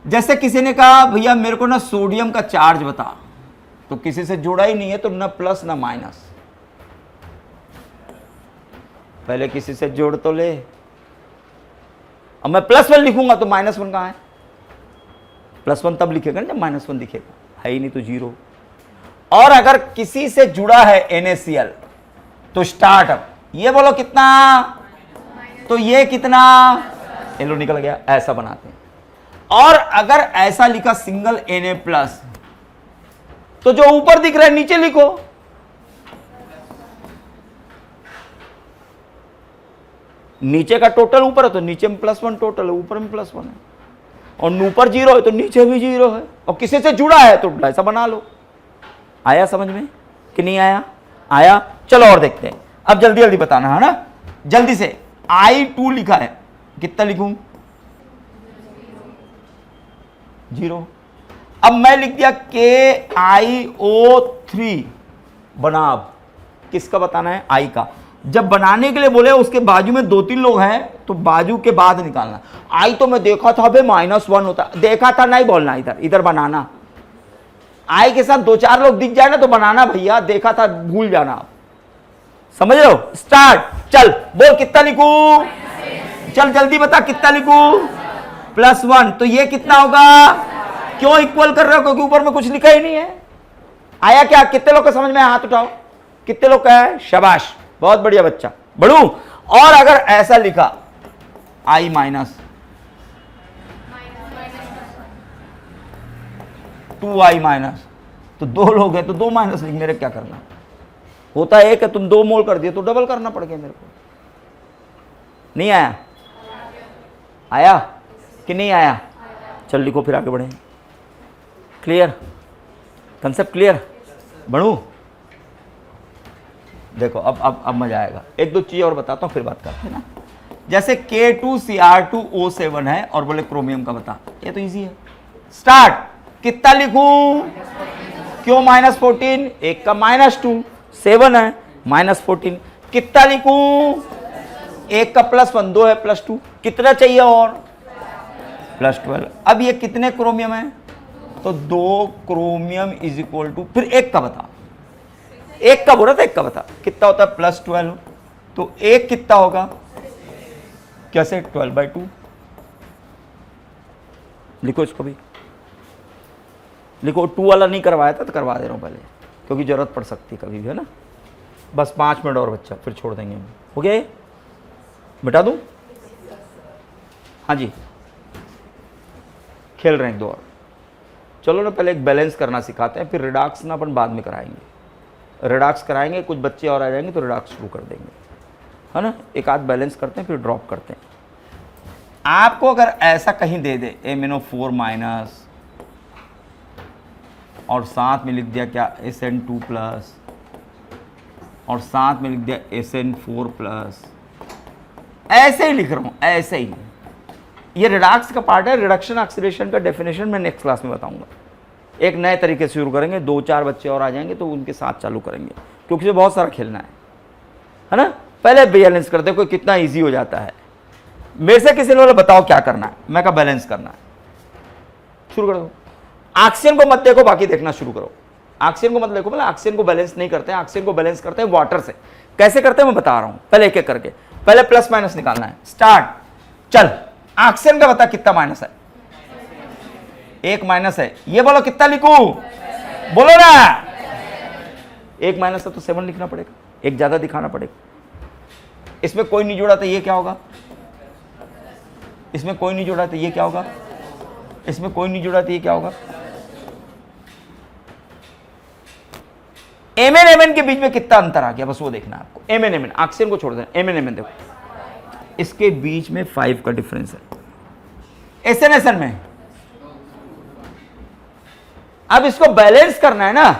जैसे किसी ने कहा भैया मेरे को ना सोडियम का चार्ज बता, तो किसी से जुड़ा ही नहीं है, तो ना प्लस ना माइनस, पहले किसी से जोड़ तो ले, अब मैं +1 लिखूंगा तो -1 कहां है, +1 तब लिखेगा ना जब -1 दिखेगा, है ही नहीं तो 0, और अगर किसी से जुड़ा है NaCl तो स्टार्ट, अब ये बोलो कितना, तो ये कितना, लो निकल गया, ऐसा बनाते हैं, और अगर ऐसा लिखा सिंगल Na+, तो जो ऊपर दिख रहा है नीचे लिखो, नीचे का टोटल ऊपर है तो नीचे में +1 टोटल है, ऊपर में +1 है, और ऊपर 0 है तो नीचे भी 0 है, और किसी से जुड़ा है तो ऐसा बना लो, आया समझ में कि नहीं आया, आया, चलो और देखते हैं, अब जल्दी जल्दी बताना, है ना, जल्दी से, I2 लिखा है, कितना लिखूं, 0, अब मैं लिख दिया KiO3, बना, अब किसका बताना है, I का, जब बनाने के लिए बोले उसके बाजू में 2-3 लोग हैं तो बाजू के बाद निकालना, I तो मैं देखा था भाई -1 होता, देखा था नहीं बोलना, इधर इधर बनाना, I के साथ 2-4 लोग दिख जाए ना तो बनाना भैया, देखा था भूल जाना, आप समझ रहे हो, स्टार्ट, चल बोल कितना लिखूं, चल जल्दी बता कितना लिखूं, +1, तो ये कितना होगा, क्यों इक्वल कर रहे हो, क्योंकि ऊपर में कुछ लिखा ही नहीं है, आया क्या, कितने लोग को समझ में, हाथ उठाओ, कितने लोग का है? शाबाश, बहुत बढ़िया बच्चा। बढ़ू, और अगर ऐसा लिखा I माइनस 2I माइनस, तो 2 लोग हैं तो 2 माइनस लिख, मेरे क्या करना होता है? एक है, तुम 2 मोल कर दिए तो डबल करना पड़ गया मेरे को। नहीं आया? आया कि नहीं आया? चल लिखो, फिर आगे बढ़े। क्लियर? Concept clear? बढ़ू, देखो अब मजा आएगा। एक दो चीज और बताता हूं, फिर बात करते हैं ना। जैसे K2Cr2O7 है और बोले क्रोमियम का बता, ये तो इजी है। स्टार्ट, कितना लिखूं? क्यों -14? एक का -2, 7 है, -14। कितना लिखूं? एक का +1, 2 है, +2। कितना चाहिए और? +12। अब ये कितने क्रोमियम है? तो 2 क्रोमियम इज इक्वल टू, फिर एक का बता, एक का बोला था, एक का बता कितना होता है? +12। तो एक कितना होगा? कैसे? 12/2। लिखो इसको भी, लिखो। 2 वाला नहीं करवाया था तो करवा दे रहा हूं पहले, क्योंकि जरूरत पड़ सकती है कभी भी, है ना। बस 5 मिनट और बच्चा, फिर छोड़ देंगे हम। हो गया? मिटा दूं? हाँ जी, खेल रहे हैं एक दो और। चलो ना, पहले एक बैलेंस करना सिखाते हैं, फिर रिडक्स ना अपन बाद में कराएंगे। रिडक्स कराएंगे, कुछ बच्चे और आ जाएंगे तो रिडक्स शुरू कर देंगे, है ना। एक आध बैलेंस करते हैं, फिर ड्रॉप करते हैं। आपको अगर ऐसा कहीं दे दे MnO4 माइनस, और साथ में लिख दिया क्या? SN2 प्लस, और साथ में लिख दिया SN4 प्लस, ऐसे ही लिख रहा हूं, ऐसे ही। ये रिडक्स का पार्ट है। रिडक्शन ऑक्सीडेशन का डेफिनेशन मैं नेक्स्ट क्लास में बताऊंगा। एक नए तरीके से शुरू करेंगे, 2-4 बच्चे और आ जाएंगे तो उनके साथ चालू करेंगे, क्योंकि इसे बहुत सारा खेलना है ना। पहले बैलेंस करते हैं, कोई कितना इजी हो जाता है। मेरे से किसी ने बोला बताओ क्या करना है, मैं कहा बैलेंस करना है। शुरू कर दो। ऑक्सीजन को मत देखो, बाकी देखना शुरू करो। ऑक्सीजन को मत देखो, मतलब ऑक्सीजन को बैलेंस नहीं करते हैं। ऑक्सीजन को बैलेंस करते हैं वाटर से। कैसे करते हैं मैं बता रहा हूं, पहले एक एक करके। पहले प्लस माइनस निकालना है। स्टार्ट, चल। ऑक्सीजन का बता कितना माइनस है? 1 माइनस है। ये बोलो कितना लिखूं? बोलो ना। 1 माइनस है तो 7 लिखना पड़ेगा, एक ज्यादा दिखाना पड़ेगा। इसमें कोई नहीं जुड़ा तो ये क्या होगा? इसमें कोई नहीं जुड़ा तो ये क्या होगा? इसमें कोई नहीं जुड़ा तो ये क्या होगा? MnMn के बीच में कितना अंतर आ गया, बस वो देखना है आपको। MnMn, ऑक्सीजन को छोड़ देना। MnMn देखो, इसके बीच में 5 का डिफरेंस है। SN में अब इसको बैलेंस करना है ना,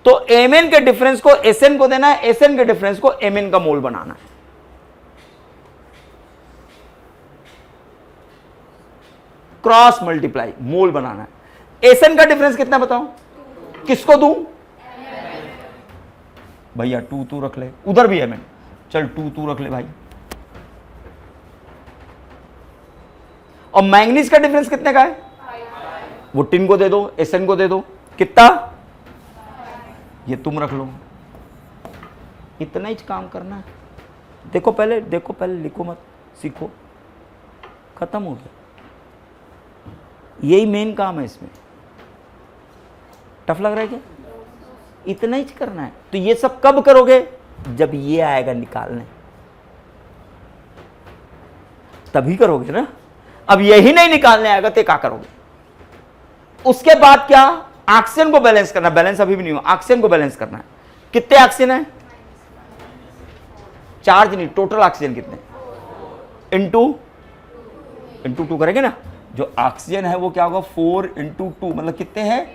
तो Mn के डिफरेंस को Sn को देना है, Sn के डिफरेंस को Mn का मोल बनाना है। क्रॉस मल्टीप्लाई, मोल बनाना है। Sn का डिफरेंस कितना बताओ? किसको दूं? भैया 2 रख ले, उधर भी Mn, चल 2 रख ले भाई। और मैंगनीज का डिफरेंस कितने का है? वो टिन को दे दो, Sn को दे दो। कितना? ये तुम रख लो। इतना ही काम करना है। देखो पहले, लिखो मत, सीखो, खत्म हो गया। यही मेन काम है इसमें। टफ लग रहा है क्या? इतना ही करना है। तो ये सब कब करोगे? जब ये आएगा निकालने, तभी करोगे ना। अब यही नहीं निकालने आएगा तो क्या करोगे? उसके बाद क्या? ऑक्सीजन को बैलेंस करना। बैलेंस अभी भी नहीं हुआ, ऑक्सीजन को बैलेंस करना है। कितने ऑक्सीजन है? चार्ज नहीं, टोटल ऑक्सीजन कितने? इंटू 2 करेंगे ना। जो ऑक्सीजन है वो क्या होगा? 4 × 2, मतलब कितने हैं?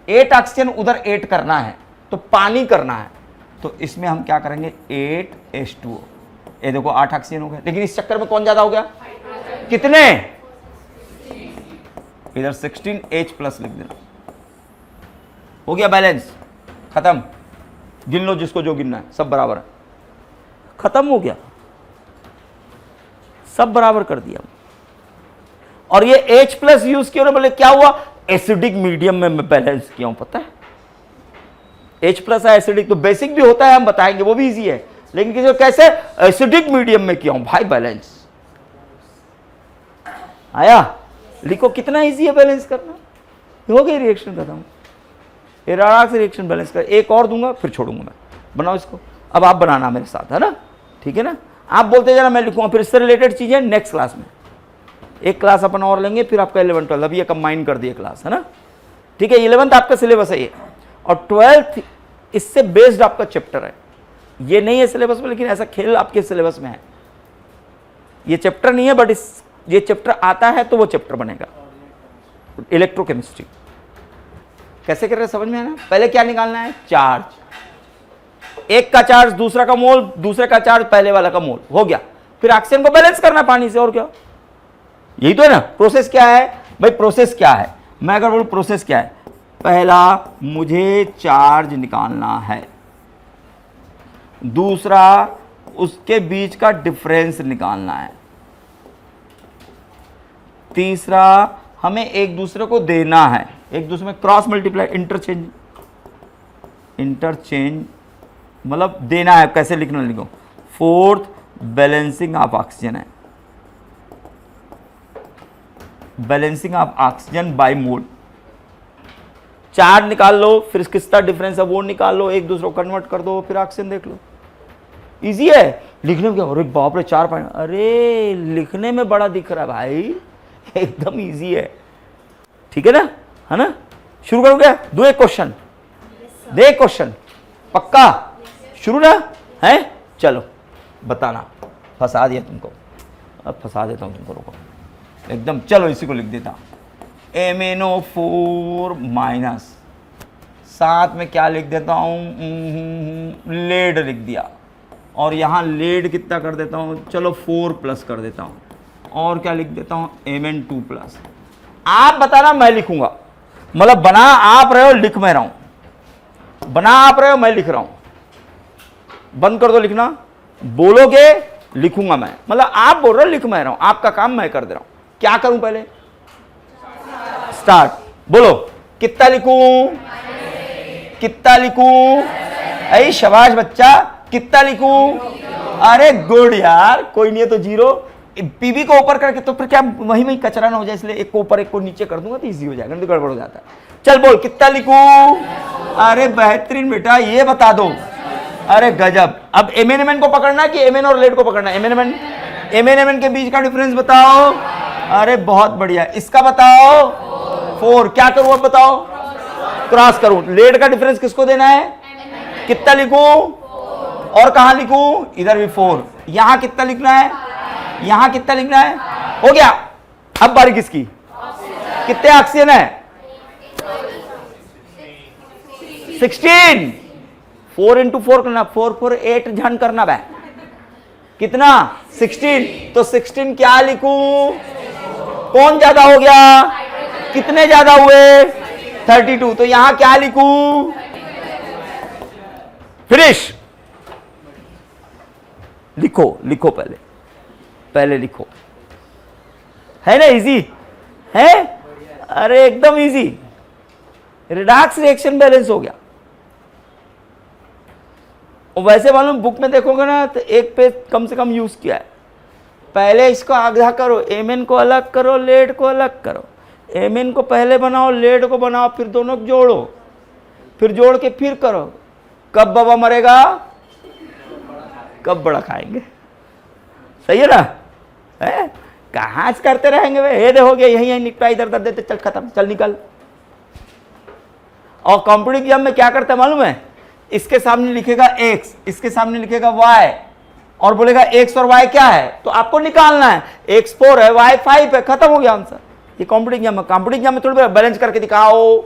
8 ऑक्सीजन, उधर 8 करना है तो पानी करना है। तो इसमें हम क्या करेंगे? 8H2O। ये देखो 8 ऑक्सीजन हो गए, लेकिन इस चक्कर में कौन ज्यादा हो गया? कितने? इधर 16H+ लिख देना। हो गया बैलेंस, खत्म। गिन लो जिसको जो गिनना है, सब बराबर है, खत्म हो गया, सब बराबर कर दिया। और ये H+ यूज किया, बोले क्या हुआ? एसिडिक मीडियम में मैं बैलेंस किया हूं, पता है। H+ है एसिडिक, तो बेसिक भी होता है, हम बताएंगे, वो भी इजी है। लेकिन किसी को कैसे? एसिडिक मीडियम में किया हूं भाई बैलेंस। आया? लिखो कितना इजी है बैलेंस करना। हो गई रिएक्शन खत्म। ये रिएक्शन बैलेंस कर। एक और दूंगा फिर छोड़ूंगा मैं। बनाओ इसको, अब आप बनाना मेरे साथ, है ना, ठीक है ना। आप बोलते जाना, मैं लिखूंगा, फिर इससे रिलेटेड चीजें नेक्स्ट क्लास में, एक क्लास अपन और लेंगे, फिर आपका 11 12 अभी ये कंबाइन कर दिए क्लास, है ना, ठीक है। 11th आपका सिलेबस है ये, और 12th इससे बेस्ड आपका चैप्टर है, ये नहीं है सिलेबस में, लेकिन ऐसा खेल आपके सिलेबस में है। ये चैप्टर नहीं है, बट ये चैप्टर आता है तो वो चैप्टर बनेगा। इलेक्ट्रोकेमिस्ट्री कैसे कर रहे हैं समझ में है ना। पहले क्या निकालना है, चार्ज, एक का चार्ज दूसरा का मोल, दूसरे का चार्ज पहले वाला का मोल, हो गया। फिर ऑक्सीजन को बैलेंस करना है पानी से, और क्या, यही तो है ना। प्रोसेस क्या है भाई, प्रोसेस क्या है, मैं अगर बोलूं प्रोसेस क्या है, पहला मुझे चार्ज निकालना है, दूसरा उसके बीच का डिफरेंस निकालना है, तीसरा हमें एक दूसरे को देना है, एक दूसरे में क्रॉस मल्टीप्लाई, इंटरचेंज मतलब देना है, कैसे लिखना लिखो। फोर्थ बैलेंसिंग ऑफ ऑक्सीजन है, balancing of oxygen by mole. Charge निकाल लो, फिर किसका डिफरेंस है वो निकाल लो, एक दूसरे को कन्वर्ट कर दो, फिर ऑक्सीजन देख लो। इजी है, लिखने में क्या, अरे बाप रे 4 पॉइंट, अरे लिखने में बड़ा दिख रहा है भाई, एकदम इजी है, ठीक है ना, है ना। शुरू करो क्या, दो एक क्वेश्चन, दे क्वेश्चन, पक्का शुरू ना है, चलो बताना, फंसा दिया तुमको, अब फंसा देता हूं तुमको, रुको एकदम, चलो इसी को लिख देता, MnO4 माइनस, साथ में क्या लिख देता हूं, लेड लिख दिया, और यहां लेड कितना कर देता हूं, चलो 4 प्लस कर देता हूं, और क्या लिख देता हूं, Mn2 प्लस। आप बताना, मैं लिखूंगा, मतलब बना आप रहे हो, लिख मैं रहा हूं, बना आप रहे हो, मैं लिख रहा हूं, बंद कर दो लिखना, बोलोगे लिखूंगा मैं, मतलब आप बोल रहे हो लिख मैं रहा हूं, आपका काम मैं कर दे रहा हूं। क्या करूं पहले, स्टार्ट, बोलो कितना लिखूं, कितना लिखूं, ऐ शाबाश बच्चा, कितना लिखूं, अरे गुड यार, कोई नहीं है तो 0, पीबी को ऊपर करके, तो फिर क्या वही कचरा ना हो जाए, इसलिए एक को ऊपर एक को नीचे कर दूंगा तो इजी हो जाएगा, नहीं तो गड़बड़ हो जाता है। चल बोल कितना लिखूं, अरे बेहतरीन बेटा, ये बता दो, अरे गजब। अब MnMn को पकड़ना कि Mn और लेड को पकड़ना, MnMn के बीच का डिफरेंस बताओ, अरे बहुत बढ़िया, इसका बताओ 4, क्या करूं अब बताओ, क्रॉस करूं, लेड का डिफरेंस किसको देना है, कितना लिखूं, और कहां लिखूं, इधर भी 4, यहां कितना लिखना है, यहां कितना लिखना है, हो गया। अब बारी किसकी, कितने ऑक्सीजन है, 16, 4 into 4 करना, 4 4 8 झन करना बे, कितना 16, तो 16 क्या लिखूं, कौन ज्यादा हो गया, कितने ज्यादा हुए 32, तो यहां क्या लिखूं, फिनिश। लिखो लिखो, पहले लिखो, है ना, इजी है, अरे एकदम इजी, रिडॉक्स रिएक्शन बैलेंस हो गया। और वैसे मालूम बुक में देखोगे ना तो एक पेज कम से कम यूज किया है, पहले इसको आधा करो, Mn को अलग करो, लेड को अलग करो, Mn को पहले बनाओ, लेड को बनाओ, फिर दोनों को जोड़ो, फिर जोड़ के फिर करो, कब बाबा मरेगा, कब बड़ा खाएंगे, सही है ना, है कहां से करते रहेंगे वे, ये हो गया, यही निपटा, इधर उधर देते, चल खत्म, चल निकल। और कॉम्पिटिटिव एग्जाम में क्या करता है मालूम है, इसके सामने लिखेगा x, इसके सामने लिखेगा y, और बोलेगा x और y क्या है, तो आपको निकालना है, x 4 है, y 5 है, खत्म हो गया आंसर। ये कॉम्पिटिटिव एग्जाम में, कॉम्पिटिटिव एग्जाम में थोड़ी बैलेंस करके दिखाओ,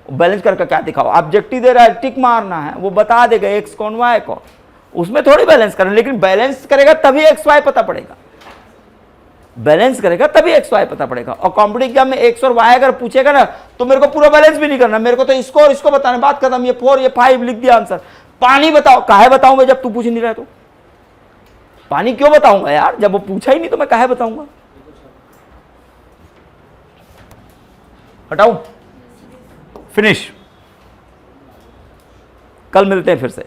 बैलेंस करके क्या दिखाओ, ऑब्जेक्टिव दे रहा है, टिक मारना है, वो बता देगा x कौन y कौन, उसमें थोड़ी बैलेंस करना, लेकिन बैलेंस करेगा तभी x y पता पड़ेगा, बैलेंस करेगा तभी x y पता पड़ेगा। और कॉम्पिटिटिव एग्जाम में x और y अगर पूछेगा ना तो मेरे को पूरा बैलेंस भी नहीं करना, मेरे को तो इसको और इसको बताना, बात खत्म, ये 4 ये 5 लिख दिया आंसर। पानी बताओ, काहे बताऊं मैं जब तू पूछ नहीं रहा, तो पानी क्यों बताऊंगा यार, जब वो पूछा ही नहीं तो मैं काहे बताऊंगा, हटाओ, फिनिश। कल मिलते हैं फिर से।